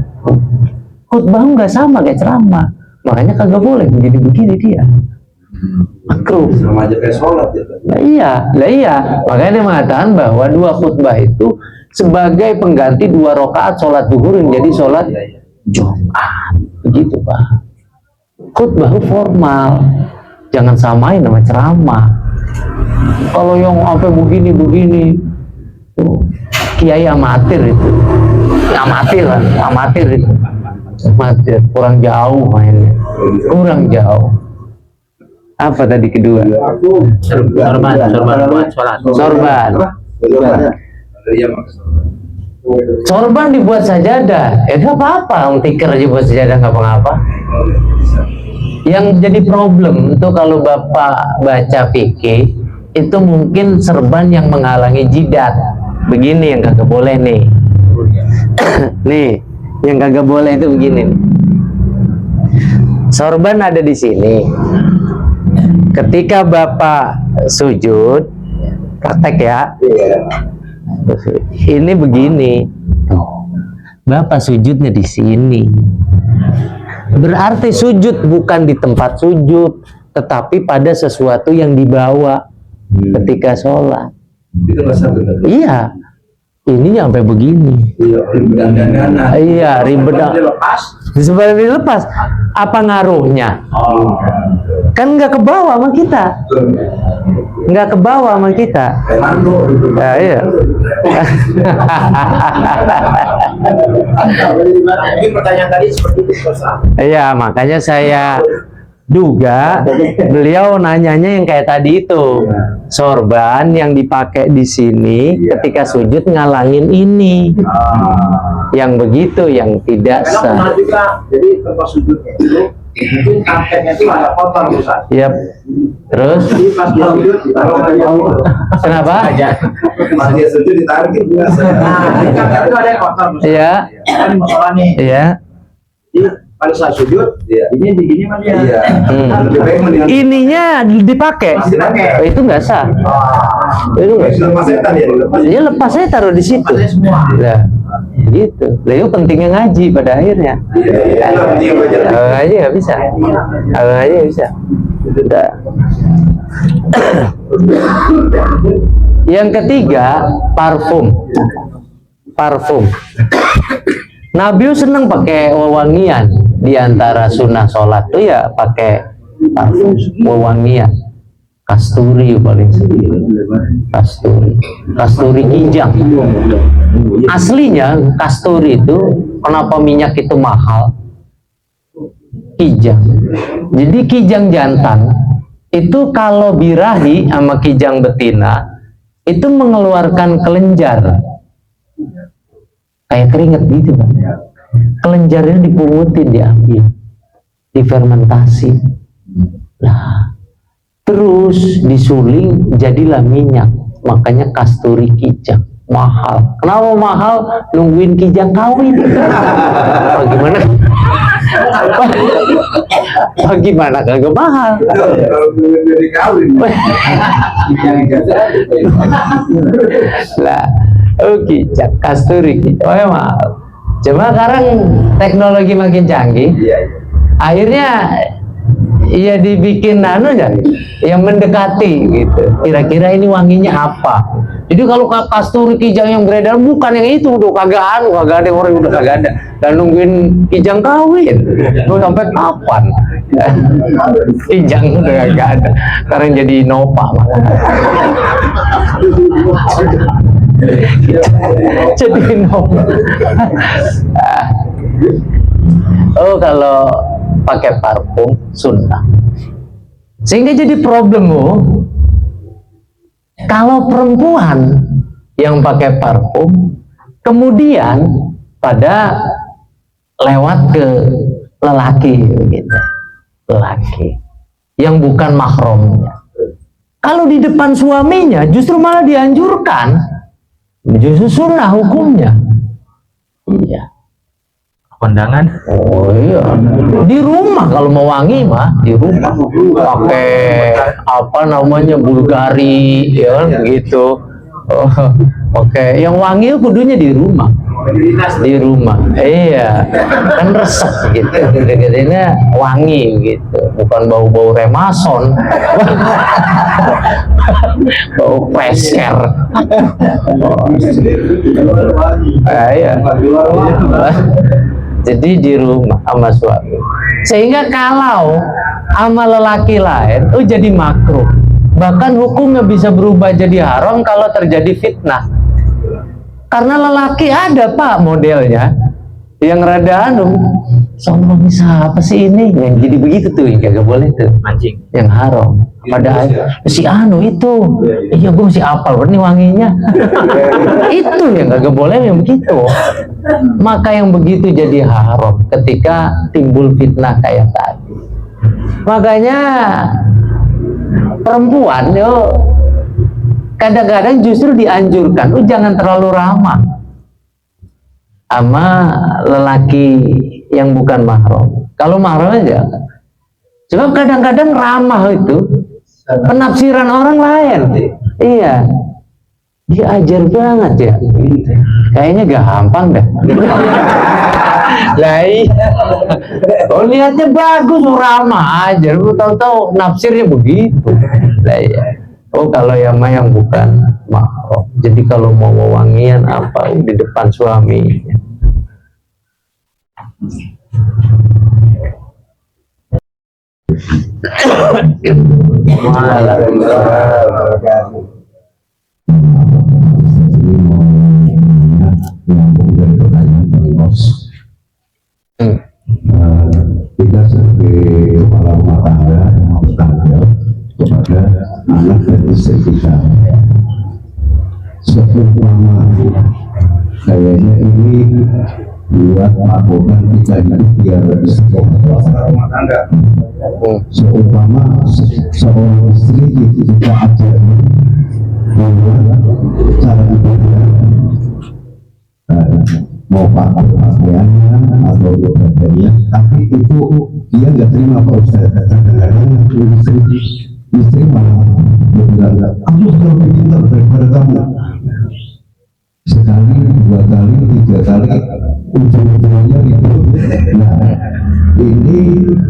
Khutbah nggak sama kayak ceramah. Makanya kagak boleh begini dia. Makruh. Sama aja kayak sholat ya. Lah iya. Makanya dia mengatakan bahwa 2 khutbah itu sebagai pengganti 2 rakaat sholat zuhur yang jadi sholat Jumat. Begitu Pak. Khutbah formal. Jangan samain sama ceramah. Kalau yang apa begini tuh, kiai amatir itu. Amatir itu. Amatir, kurang jauh mainnya. Kurang jauh. Apa tadi kedua? Sorban. Sorban dibuat sajadah. Gak apa-apa, tikar aja buat sajadah nggak apa-apa. Yang jadi problem itu kalau Bapak baca fikih itu mungkin serban yang menghalangi jidat. Begini yang kagak boleh nih. Nih, yang kagak boleh itu begini nih. Sorban ada di sini. Ketika Bapak sujud, praktek ya. Ini begini. Bapak sujudnya di sini. Berarti sujud bukan di tempat sujud, tetapi pada sesuatu yang dibawa ketika sholat. Iya, ini sampai begini. Iya, ribet. Disebabkan dilepas. Apa ngaruhnya? Kan nggak ke bawah sama kita. Nggak ke bawah sama kita. Ya, iya. Mungkin pertanyaan tadi seperti itu. Iya, makanya saya duga beliau nanyanya yang kayak tadi itu. Sorban yang dipakai di sini ketika sujud ngalangin ini. Yang begitu, yang tidak sah. Jadi tempat sujudnya itu mungkin karpetnya itu ada kotor Ustaz. Yap. Terus? Jadi pas dia sujud ditaruh aja. Kenapa? Pas dia sujud ditaruh gitu. Nah, ini karpet itu ada yang kotor Ustaz. Iya. Kan masalah nih. Iya. Jadi pada saat sujud, ini begini mah dia. Iya. Lebih baik mendingan Ininya dipakai. masih dipakai. Oh, itu nggak sah. Itu nggak sah. Lepas setan ya, dilepas. Dia lepas saya taruh di situ. Lah, gitu. Lah itu pentingnya ngaji pada akhirnya. Iya, belajar. Kalau ngaji nggak bisa. Kalau ngaji nggak bisa. Udah. Yang ketiga, parfum. Nabi seneng pakai wewangian. Di antara sunnah sholat tuh ya pakai parfum, wewangian. Kasturi paling sedikit. Kasturi kijang. Aslinya kasturi itu kenapa minyak itu mahal? Kijang. Jadi kijang jantan itu kalau birahi sama kijang betina itu mengeluarkan kelenjar. Kayak keringet gitu Pak. Kelenjarnya dipungutin, diambil, difermentasi. Nah, terus disuling jadilah minyak. Makanya kasturi kijang mahal. Kenapa mahal? Nungguin kijang kawin. Bagaimana? Bagaimana kagak mahal? Kalau dari kawin. Lah, kijang, kasturi kijang, mahal. Cuma sekarang teknologi makin canggih, akhirnya ya dibikin yang mendekati gitu. Kira-kira ini wanginya apa? Jadi kalau kasturi kijang yang beredar bukan yang itu, tuh kagak ada orang udah kagak ada. Dan nungguin kijang kawin, tuh sampai kapan? Kijang udah kagak ada. Sekarang jadi Nova malah. Jadi Nova. Oh, kalau pakai parfum sunnah. Sehingga jadi problem kalau perempuan yang pakai parfum kemudian pada lewat ke lelaki gitu. Lelaki yang bukan mahramnya. Kalau di depan suaminya justru malah dianjurkan, justru sunnah hukumnya. Iya. Kondangan. Oh iya, di rumah kalau mau wangi mah di rumah pakai apa namanya Bulgari ya gitu. Oh, oke. Yang wangi kudunya di rumah. Iya, kan resep gitu. Gede-gedenya wangi gitu, bukan bau-bau remason, bau presker. Iya. Jadi di rumah sama suami. Sehingga kalau sama lelaki lain, jadi makruh. Bahkan hukumnya bisa berubah jadi haram kalau terjadi fitnah. Karena lelaki ada Pak modelnya yang rada sombong siapa sih ini, yang jadi begitu tuh, yang kagak boleh tuh, Mancing. yang haram. Padahal si itu, iya gue masih apal ini wanginya. Itu yang kagak boleh yang begitu. Maka yang begitu jadi haram ketika timbul fitnah kayak tadi. Makanya perempuan kadang-kadang justru dianjurkan jangan terlalu ramah sama lelaki yang bukan mahram. Kalau mahram aja. Sebab kadang-kadang ramah itu penafsiran orang lain. Iya. Dia ajar banget ya. Kayaknya gampang dah. Lah iya. Oh lihatnya bagus, ramah aja. Lu tahu-tahu nafsirnya begitu. Lah iya. Oh kalau yang bukan mahram. Jadi kalau mau wangian apa di depan suami. Kita sebagai kepala rumah tangga yang harus tanggung jawab kepada anak dan istri kita. Seumpama kayaknya ini buat melakukan kita ini biar istiqomah rumah tangga. Seumpama seorang istri kita ajari bahwa cara ibadah mau pakai pakaiannya atau ibadahnya, tapi itu dia nggak terima Pak Ustaz. Kadang-kadang istri malah bilang, aku sudah lebih pintar daripada kamu. Sekali, 2 kali, 3 kali, ujung-ujungnya itu. Nah, ini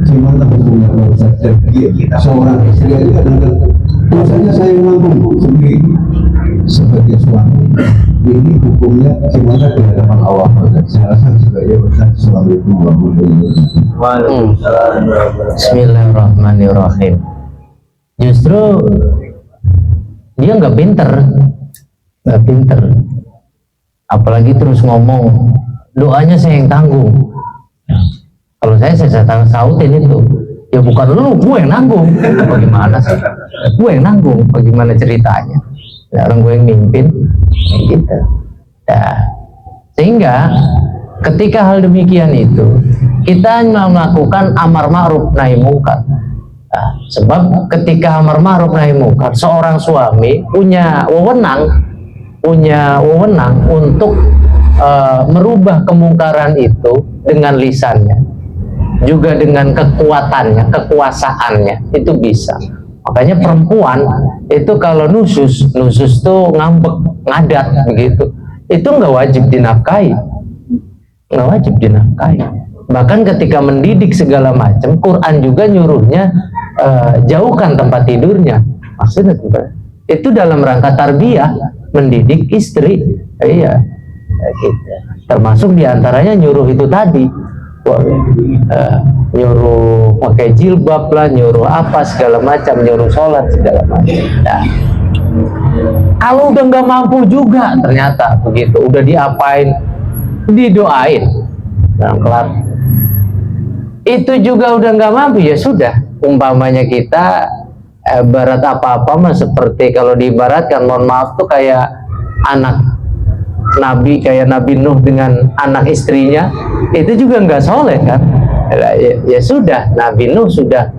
gimana hukumnya Pak Ustaz? Kita seorang istri aja kadang-kadang biasanya saya nanggung sendiri sebagai suami. Ini hukumnya gimana di hadapan Allah? Saya rasa sebagai suami itu Bismillahirrahmanirrahim. Justru dia nggak pinter, apalagi terus ngomong doanya saya yang tanggung. Kalau saya sautin itu, ya bukan lu, gue yang nanggung. Bagaimana sih? Gue yang nanggung. Bagaimana ceritanya? Ya, orang gue yang mimpin, gitu. Ya. Sehingga ketika hal demikian itu, kita melakukan amar ma'ruf nahi mungkar. Nah, sebab ketika amar ma'ruf nahi mungkar, seorang suami punya wewenang untuk merubah kemungkaran itu dengan lisannya, juga dengan kekuatannya, kekuasaannya, itu bisa. Makanya perempuan itu kalau nusus tuh ngambek, ngadat begitu, itu nggak wajib dinafkahi, nggak wajib dinafkahi. Bahkan ketika mendidik segala macam, Quran juga nyuruhnya jauhkan tempat tidurnya. Maksudnya itu dalam rangka tarbiyah, mendidik istri. Iya, gitu. Termasuk diantaranya nyuruh itu tadi, nyuruh pakai jilbab lah, nyuruh apa segala macam, nyuruh sholat segala macam. Nah, kalau udah nggak mampu juga ternyata begitu, udah diapain, didoain, nah, kelar. Itu juga udah nggak mampu, ya sudah. Umpamanya kita barat apa-apa mah seperti kalau diibaratkan, mohon maaf tuh kayak anak Nabi, kayak Nabi Nuh dengan anak istrinya, itu juga nggak soleh kan. Ya sudah, Nabi Nuh sudah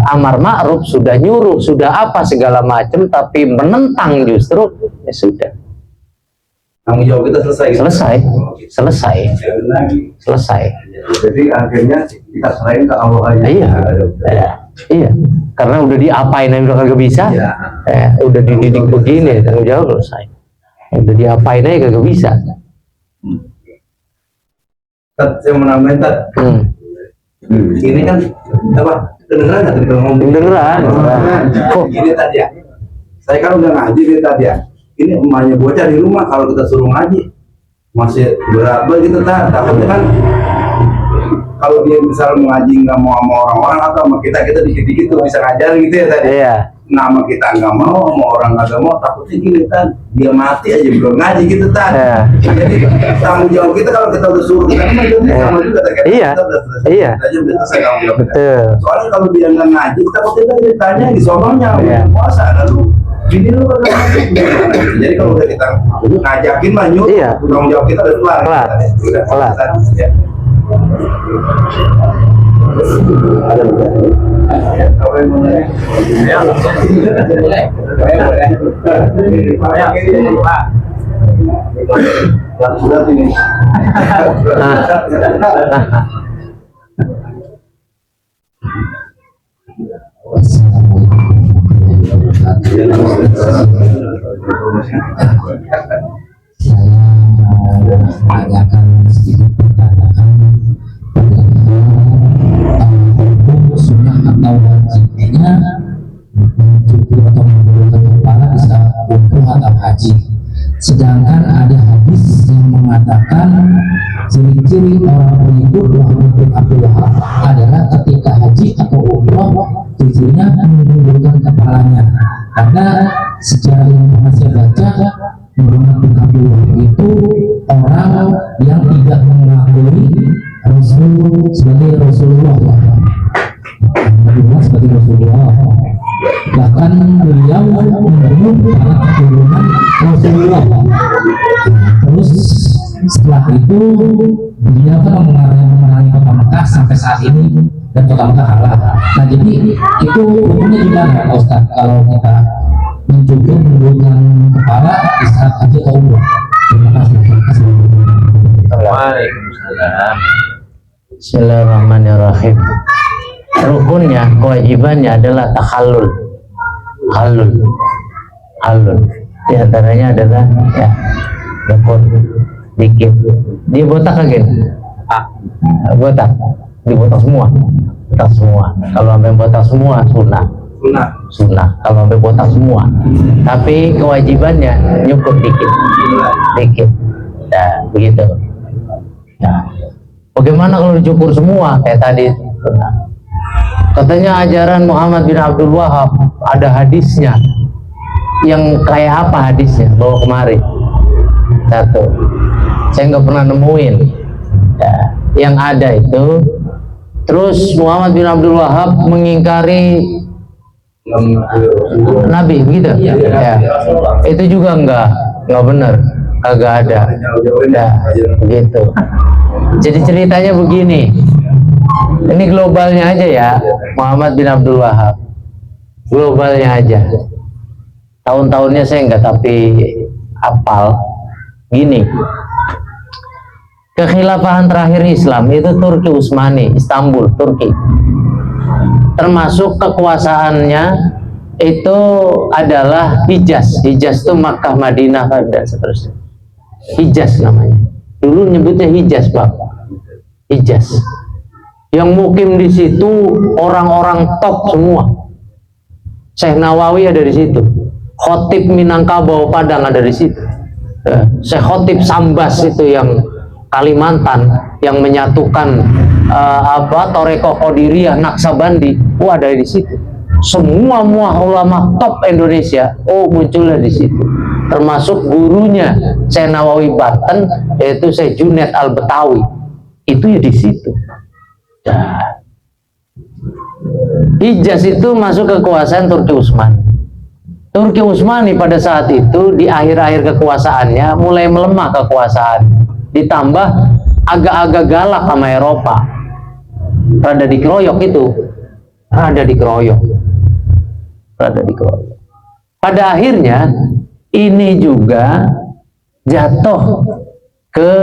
amar ma'ruf, sudah nyuruh, sudah apa segala macam, tapi menentang justru, ya sudah. Tanggung jawab kita selesai. Selesai. Jadi akhirnya kita serahin ke Allah aja. Iya. Karena udah diapain aja udah kagak bisa. Udah dididik begini, tanggung jawab selesai. Udah diapain aja kagak bisa. Saya mau nambahin, Tat. Ini kan apa? Kedengeran nggak tadi kalau ngomong? Kedengeran. Ini tadi ya. Saya kan udah ngaji nih tadi ya. Ini emaknya bocah di rumah, kalau kita suruh ngaji masih berat gitu, takutnya kan kalau dia misal mengaji nggak mau sama orang-orang atau sama kita dikit-dikit tuh bisa ngajar gitu ya tadi. Iya. Nama kita nggak mau, sama orang nggak mau, takutnya gini kan dia mati aja belum ngaji gitu kan. Iya. Jadi tanggung jawab kita kalau kita udah suruh kita kan sama juga terkait. Iya. Iya. Aja udah selesai tanggung jawab. Betul. Soalnya kalau dia nggak ngaji, kita ditanya di sononya puasa lalu. Jadi lu jadi kalau udah kita ngajakin mah nyuruh, tanggung jawab kita udah kelar. Udah kelar. Ya. Saya menanyakan sedikit pertanyaan hukum sunnah atau wajibnya mencukur atau menggulungkan kepala di saat umroh atau haji. Sedangkan ada hadis yang mengatakan ciri-ciri orang pengikut Muhammad bin Abdul Wahab adalah ketika haji atau umroh ciri-cirinya menggulungkan kepalanya. Karena sejarah yang pernah saya baca, Muhammad bin Abdul Wahab itu orang yang tidak mengakui Rasul sebagai Rasulullah, sebagai Rasulullah. Bahkan beliau membunuh anak keturunan Rasulullah. Terus setelah itu beliau kan memerangi kota Mekah sampai saat ini, dan kota Mekah kalah. Nah jadi itu hukumnya gimana Pak Ustaz kalau kita mencukur menggunakan kepala di saat haji atau umroh? Terima kasih. Waalaikumsalam. Bismillahirrahmanirrahim. Rukunnya, kewajibannya adalah takhallul. Halul. Di antaranya adalah ya nyukur dikit. Dia botak lagi. Botak. Dibotak semua. Kalau sampai botak semua sunnah. Kalau sampai botak semua. Tapi kewajibannya nyukur dikit. Nah, begitu. Nah, bagaimana kalau dicukur semua kayak tadi? Sunnah. Katanya ajaran Muhammad bin Abdul Wahab ada hadisnya. Yang kayak apa hadisnya? Bawa kemari. Satu. Saya nggak pernah nemuin. Ya, yang ada itu. Terus Muhammad bin Abdul Wahab mengingkari Nabi, begitu? Ya. Itu juga nggak benar. Kagak ada. Ya, begitu. Jadi ceritanya begini. Ini globalnya aja ya, Muhammad bin Abdul Wahab. Globalnya aja. Tahun-tahunnya saya enggak, tapi hafal. Gini. Kekhilafahan terakhir Islam itu Turki Utsmani, Istanbul, Turki. Termasuk kekuasaannya itu adalah Hijaz. Hijaz itu Makkah, Madinah, dan seterusnya. Hijaz namanya. Dulu nyebutnya Hijaz, Pak. Hijaz. Yang mukim di situ orang-orang top semua. Syekh Nawawi ada di situ. Khotib Minangkabau Padang ada di situ. Syekh Khotib Sambas itu yang Kalimantan yang menyatukan Toreko Qadiriyah Naksabandi, ada di situ. Semua ulama top Indonesia munculnya di situ. Termasuk gurunya Syekh Nawawi Banten, yaitu Syekh Junaid Al-Betawi. Itu ya di situ. Hijaz itu masuk kekuasaan Turki Utsmani. Turki Utsmani pada saat itu di akhir-akhir kekuasaannya mulai melemah kekuasaan. Ditambah agak-agak galak sama Eropa. Rada dikeroyok itu. Rada dikeroyok. Pada akhirnya ini juga jatuh ke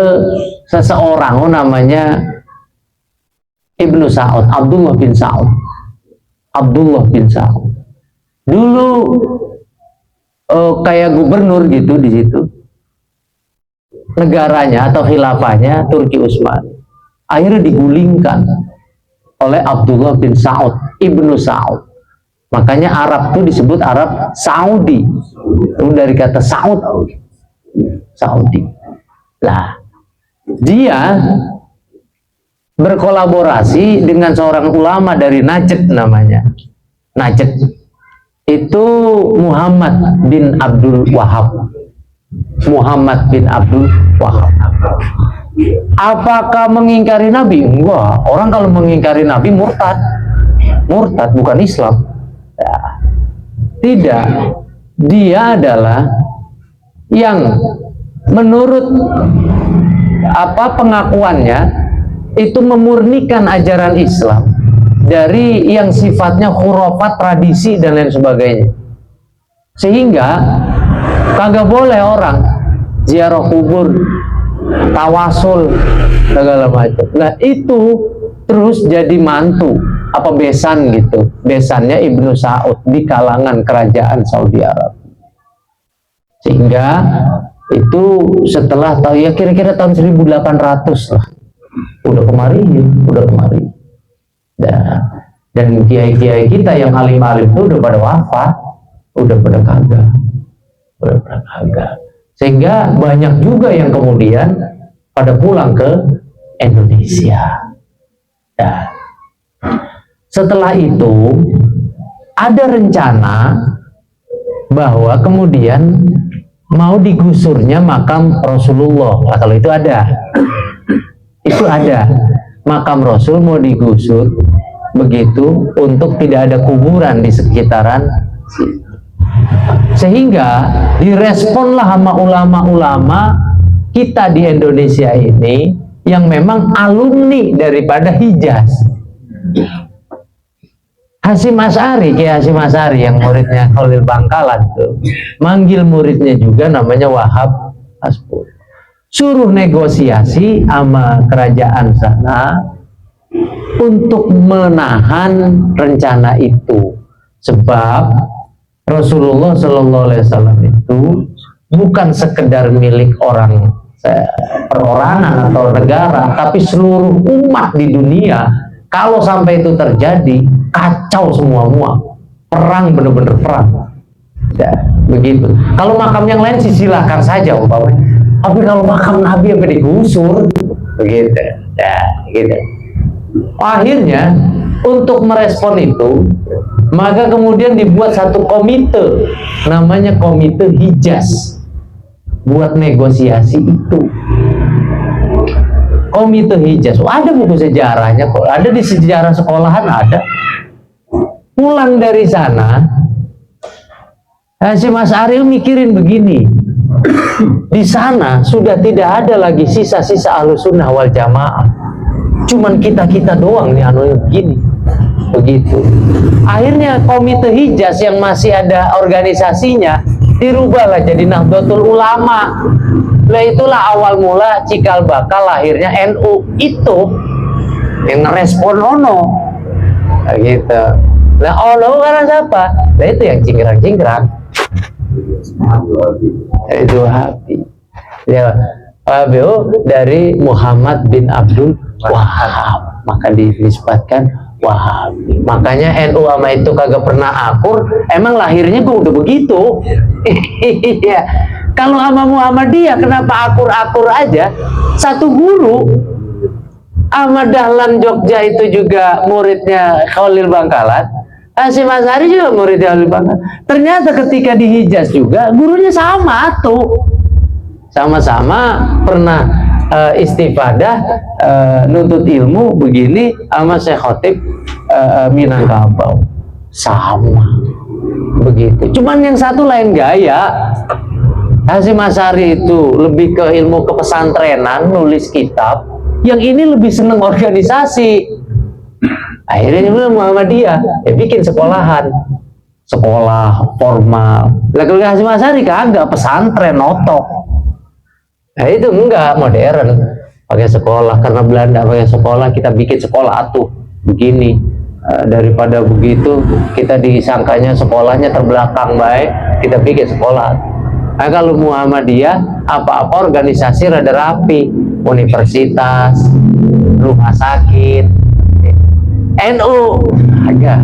seseorang namanya Ibnu Sa'ud, Abdullah bin Sa'ud. Dulu kayak gubernur gitu di situ. Negaranya atau khilafahnya Turki Utsmani. Akhirnya digulingkan oleh Abdullah bin Sa'ud, Ibnu Sa'ud. Makanya Arab itu disebut Arab Saudi. Itu dari kata Saud. Saudi. Lah, dia berkolaborasi dengan seorang ulama dari Najd namanya. Najd itu Muhammad bin Abdul Wahab. Muhammad bin Abdul Wahab. Apakah mengingkari Nabi? Enggak. Orang kalau mengingkari Nabi murtad. Murtad bukan Islam. Ya. Tidak. Dia adalah yang menurut pengakuannya itu memurnikan ajaran Islam dari yang sifatnya khurafat, tradisi dan lain sebagainya. Sehingga kagak boleh orang ziarah kubur, tawasul, segala macam. Nah itu terus jadi mantu besan gitu, besannya Ibnu Sa'ud di kalangan kerajaan Saudi Arab. Sehingga itu setelah kira-kira tahun 1800 lah, udah kemari. Dan kiai-kiai kita yang alim-alim itu udah pada wafat, udah pada kagak. Sehingga banyak juga yang kemudian pada pulang ke Indonesia. Setelah itu ada rencana bahwa kemudian mau digusurnya makam Rasulullah. Nah, kalau itu ada makam Rasul mau digusur begitu untuk tidak ada kuburan di sekitaran situ. Sehingga diresponlah sama ulama-ulama kita di Indonesia ini yang memang alumni daripada Hijaz. Hasyim Asy'ari, Kiai Hasyim Asy'ari yang muridnya Khalil Bangkalan tuh, manggil muridnya juga namanya Wahab Asbur. Suruh negosiasi sama kerajaan sana untuk menahan rencana itu. Sebab Rasulullah Shallallahu Alaihi Wasallam itu bukan sekedar milik orang perorangan atau negara, tapi seluruh umat di dunia. Kalau sampai itu terjadi, kacau semua, perang, bener-bener perang. Ya, begitu. Kalau makam yang lain sih silakan saja, umpamanya. Tapi kalau makam Nabi yang digusur, begitu. Ya, gitu. Akhirnya untuk merespon itu, maka kemudian dibuat satu komite, namanya Komite Hijaz, buat negosiasi itu. Komite Hijaz, ada buku sejarahnya kok, ada di sejarah sekolahan ada. Pulang dari sana, Hasyim Asy'ari mikirin begini, di sana sudah tidak ada lagi sisa-sisa Ahlussunnah wal Jamaah, cuman kita doang nih begini, begitu. Akhirnya Komite Hijaz yang masih ada organisasinya dirubahlah jadi Nahdlatul Ulama. Nah itulah awal mula cikal bakal lahirnya NU itu yang ngerespon ono, nah, gitu. Nah ono karena siapa? Nah itu yang cingkrang itu Wahabi. Ya, Wahabi dari Muhammad bin Abdul Wahab, maka dinisbatkan Wahabi. Makanya NU sama itu kagak pernah akur, emang lahirnya gue udah begitu. Iya. Kalau sama Muhammadiyah kenapa akur-akur aja? Satu guru, Ahmad Dahlan Jogja itu juga muridnya Khalil Bangkalan, Hasyim Asy'ari juga muridnya Khalil Bangkalan. Ternyata ketika di Hijaz juga gurunya sama tuh, sama-sama pernah istifadah nuntut ilmu begini sama Syekh Khotib Minangkabau, sama begitu. Cuman yang satu lain gaya. Hasyim Asy'ari itu lebih ke ilmu kepesantrenan, nulis kitab. Yang ini lebih seneng organisasi. Akhirnya dia Muhammadiyah, ya bikin sekolahan, sekolah formal. Lagi Hasyim Asy'ari kagak, pesantren notok. Nah itu enggak modern, pakai sekolah. Karena Belanda pakai sekolah, kita bikin sekolah atuh begini. Daripada begitu kita disangkanya sekolahnya terbelakang baik, kita bikin sekolah. Nah, kalau Muhammadiyah apa-apa organisasi rada rapi, universitas, rumah sakit. NU agak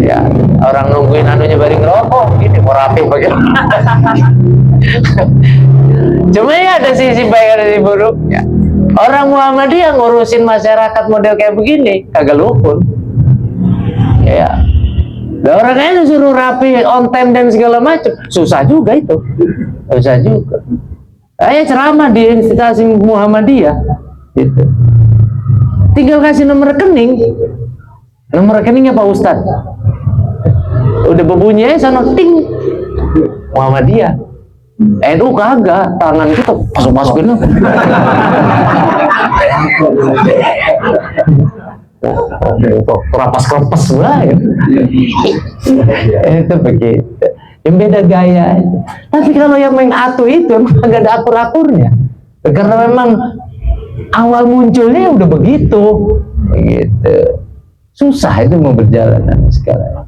ya orang nungguin anunya bari ngerokok gini mau rapi bagaimana. Cuma ya ada sisi baik ada sisi buruk ya. Orang Muhammadiyah ngurusin masyarakat model kayak begini kagak luput ya. Nah, orangnya suruh rapi, on time dan segala macam, susah juga itu, susah juga. Saya ceramah di institusi Muhammadiyah, gitu. Tinggal kasih nomor rekeningnya Pak Ustadz. Udah berbunyi sana ting, Muhammadiyah. NU kagak, tangan kita masuk-masukin. Kerapas-kerapas banget. Itu begitu. Yang beda gaya. Tapi kalau yang main atu itu agak ada akur-akurnya. Karena memang awal munculnya udah begitu. Begitu. Susah itu mau berjalan sekarang.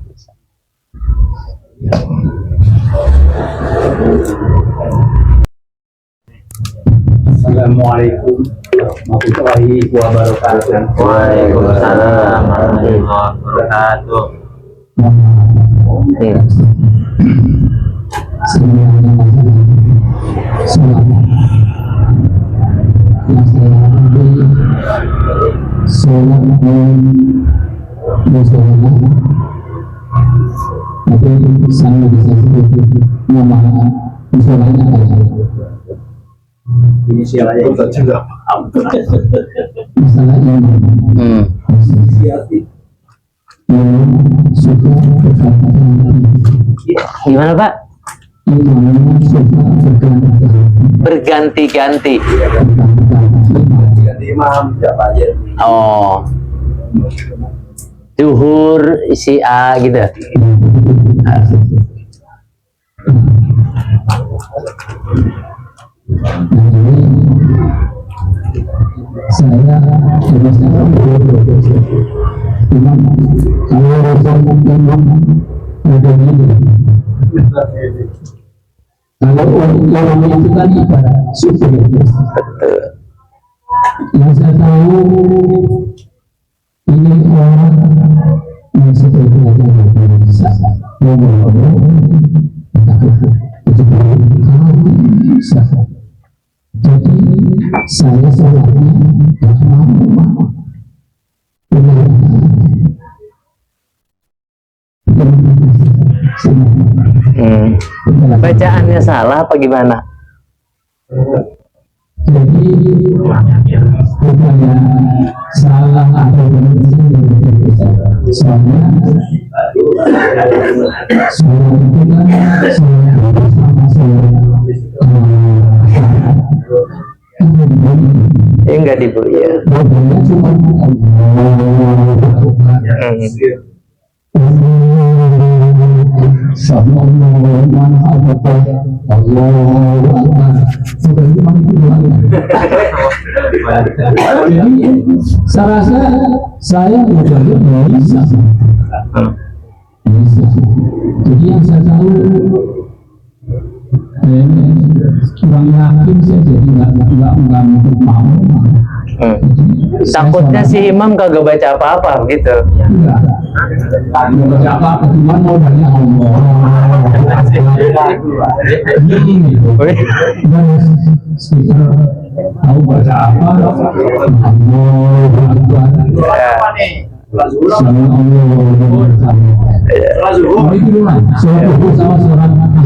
Assalamualaikum warahmatullahi wabarakatuh. Waalaikumsalam warahmatullahi wabarakatuh. Sebenarnya selama yang saya ambil sholat musola, tapi saya bisa sebut nama musolanya adalah Inisialnya itu juga masalah ini. Suka berkata Gimana Pak? Berganti-ganti. jadi imam siapa aja. Oh, zuhur isi A gitu. Saya imam kalau imam ada ini. Kalau orang itu kan ibadah sufi. Yang saya tahu ini orang yang seperti belajar bisa jadi saya sholatnya tak mau Bacaannya salah apa gimana? jadi bukannya salah atau benar, soalnya sholat itu kan sama Enggak dibu ya. cuma jadi saya rasa saya bisa. Jadi yang saya tahu kurang yakin sih, jadi nggak mau. Takutnya si imam kagak baca apa-apa gitu. Enggak baca apa, cuma modalnya Allah. Gitu. Dan speaker tahu baca apa,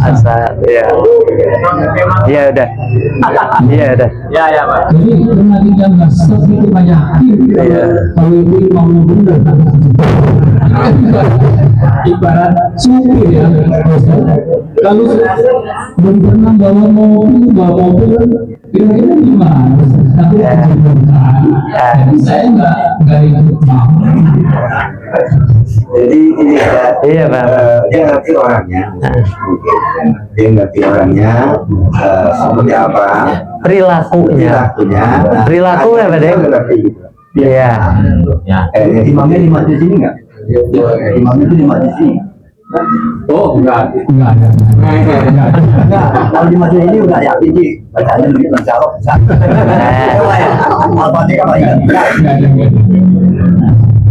Asal, ya, ya udah, ya udah. Jadi karena kita nggak segitu banyak kalau itu mau benar, ibarat supir ya, kalau berenang bawa mobil, kira-kira gimana? Tapi jadi saya nggak ikut mau. Jadi ini ya, Iya, Pak. dia ngerti orangnya, dia ngerti orangnya seperti apa, Perilakunya. Perilakunya, Pak Dek. ngerti gitu. Iya. Imamnya di masjid sini nggak? Imamnya itu di masjid sini. Oh, enggak. Enggak. Enggak, kalau di masjid ini udah yakin sih, bacanya lebih mencolok. Al-Fatihah apa ya?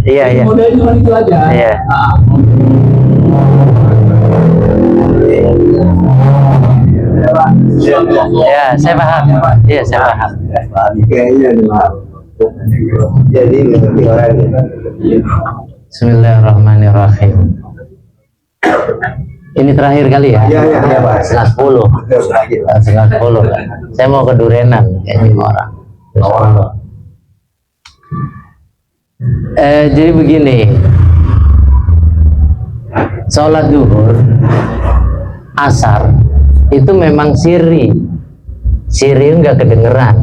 Iya. Modalnya cuma itu aja. Iya. Ya, saya paham. Iya, saya paham. Kayaknya jadi ngerti orangnya. Bismillahirrahmanirrahim. Ini terakhir kali ya? Iya, Pak. Setengah 10. Terus lagi. Setengah 10 kan. Saya mau ke Durenan kayaknya orang. Jadi begini, sholat duhur, asar itu memang siri nggak kedengeran.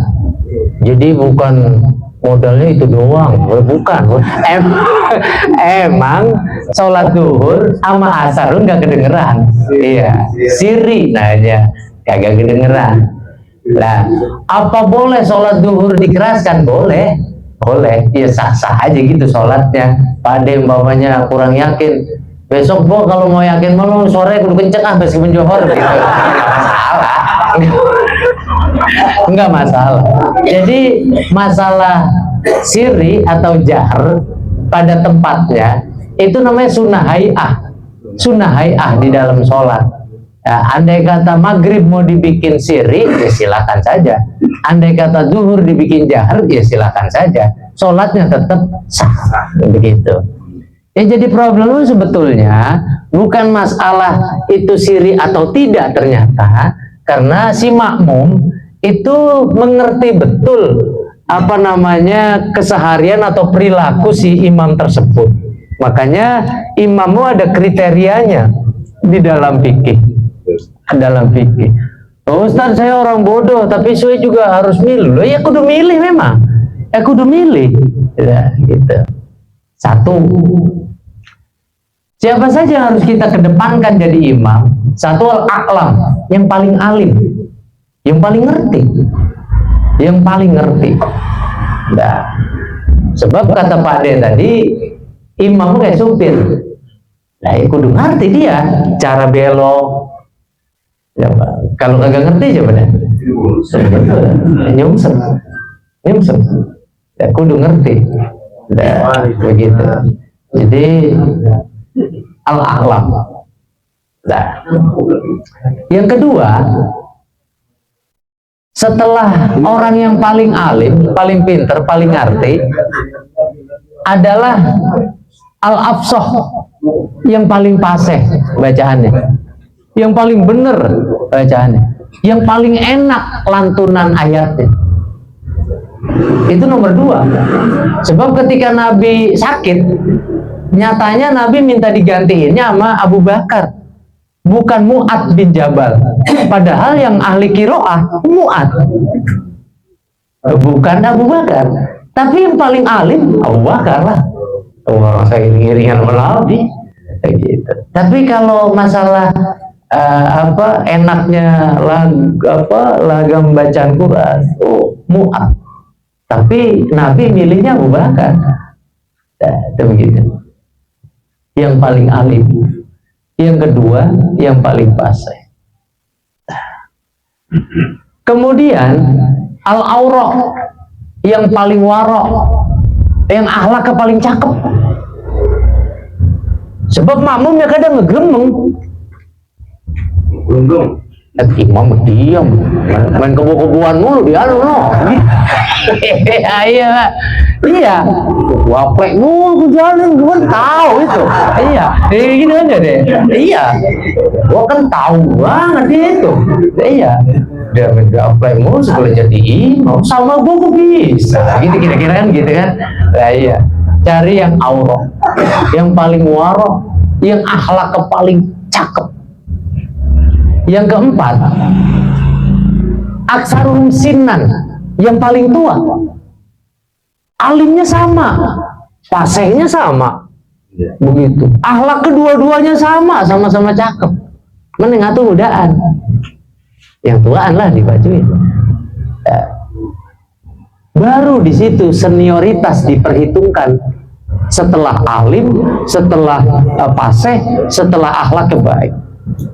Jadi bukan modalnya itu doang, bukan. Emang sholat duhur sama asar lu nggak kedengeran. Iya, siri nanya kagak kedengeran. Lah, apa boleh sholat duhur dikeraskan? Boleh, ya sah-sah aja gitu sholatnya. Pada umpamanya kurang yakin, besok gua kalau mau yakin malu sore kudu kenceng meskipun johor gitu. Enggak masalah. Jadi masalah siri atau jahr pada tempatnya itu namanya sunnah hay'ah di dalam sholat. Ya, andai kata maghrib mau dibikin siri, ya silakan saja. Andai kata zuhur dibikin jahr, ya silakan saja. Sholatnya tetap sah, begitu. Ya jadi problem sebetulnya bukan masalah itu siri atau tidak ternyata, karena si makmum itu mengerti betul apa namanya keseharian atau perilaku si imam tersebut. Makanya imammu ada kriterianya di dalam fikih. Oh, Ustaz, saya orang bodoh tapi saya juga harus milih. Loh, ya kudu milih memang. Ya, gitu. Satu, siapa saja yang harus kita kedepankan jadi imam? Satu, al-a'lam, yang paling alim, yang paling ngerti. Nah, sebab kata Pak De tadi, imam kayak supir. Nah, ya kudu ngerti dia cara belok. Ya, kalau kagak ngerti coba deh. Nyungsep. Ya kudu ngerti. Nah, begitu. Jadi al-a'lam. Nah, yang kedua, setelah orang yang paling alim, paling pinter, paling ngerti adalah al-afsah, yang paling fasih bacaannya, yang paling benar bacaannya, yang paling enak lantunan ayatnya. Itu nomor dua. Sebab ketika Nabi sakit, nyatanya Nabi minta digantiinnya sama Abu Bakar, bukan Mu'ad bin Jabal. Padahal yang ahli kiroah Mu'ad, bukan Abu Bakar. Tapi yang paling alim Abu Bakar lah. Orang saya iring-iringan Nabi gitu. Tapi kalau masalah enaknya lagam bacaan Quran, Mu'ad. Tapi Nabi milihnya Abu Bakar. Itu begitu. Yang paling alim. Yang kedua, yang paling fasih. Kemudian al-aurah yang paling warok, yang akhlaknya paling cakep. Sebab makmumnya kadang ngegremeng. Gelunggong. Imam diam, main kebo-keboan mulu di anu no. Iya, waplek mulu jalan, gua kan tahu itu. Iya, gini aja deh. Iya, gua kan tahu banget itu. Iya, dia main waplek mulu sebelum jadi imam sama gua bisa. Gitu kira-kira kan gitu kan. Nah, iya, cari yang aurah, yang paling warok, yang akhlaknya paling cakep. Yang keempat, aksaruhum sinnan, yang paling tua. Alimnya sama, fasihnya sama. Begitu. Akhlak kedua-duanya sama, sama-sama cakep. Mending atuh mudaan. Yang tuaan lah dibacuin. Ya. Baru di situ senioritas diperhitungkan. Setelah alim, setelah fasih, setelah akhlak baik.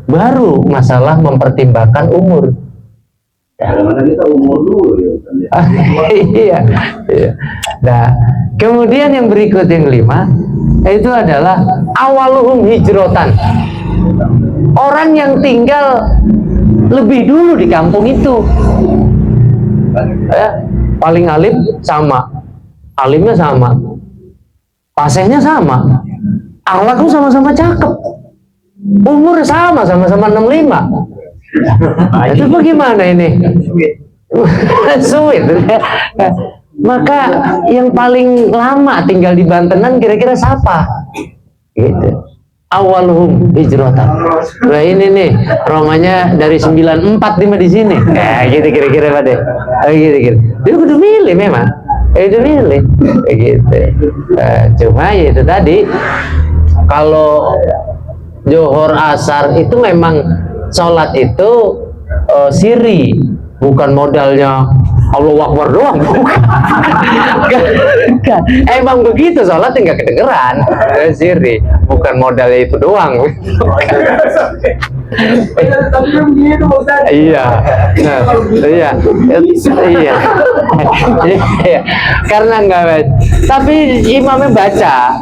Baru masalah mempertimbangkan umur. Kadang-kadang kita umur dulu ya. Iya. Nah, kemudian yang berikut yang 5 itu adalah awaluhum hijrotan. Orang yang tinggal lebih dulu di kampung itu. Paling alim sama, alimnya sama, fasihnya sama, akhlaknya sama-sama cakep. Umur sama, sama-sama 65. Itu bagaimana ini? Sulit. Maka yang paling lama tinggal di Bantenan kira-kira siapa? Gitu. Awaluhum hijratan. Nah ini nih, romanya dari 94 di sini. Gitu kira-kira Pak De. Gitu. Dia udah milih memang. Itu milih. Gitu. Cuma ya itu tadi, kalau Johor asar itu memang sholat itu siri, bukan modalnya Allahu Akbar doang, bukan. Emang begitu sholat nggak kedengeran, siri, bukan modalnya itu doang. Iya, nah, iya, iya, karena nggak baca. Tapi imamnya baca.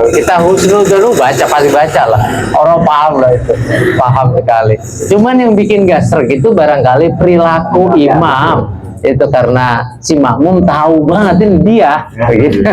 Kita husnul dulu baca, pasti baca lah. Orang paham lah itu, paham sekali. Cuman yang bikin gasrek itu barangkali perilaku imam. Itu karena si makmum tahu banget ini dia, gitu.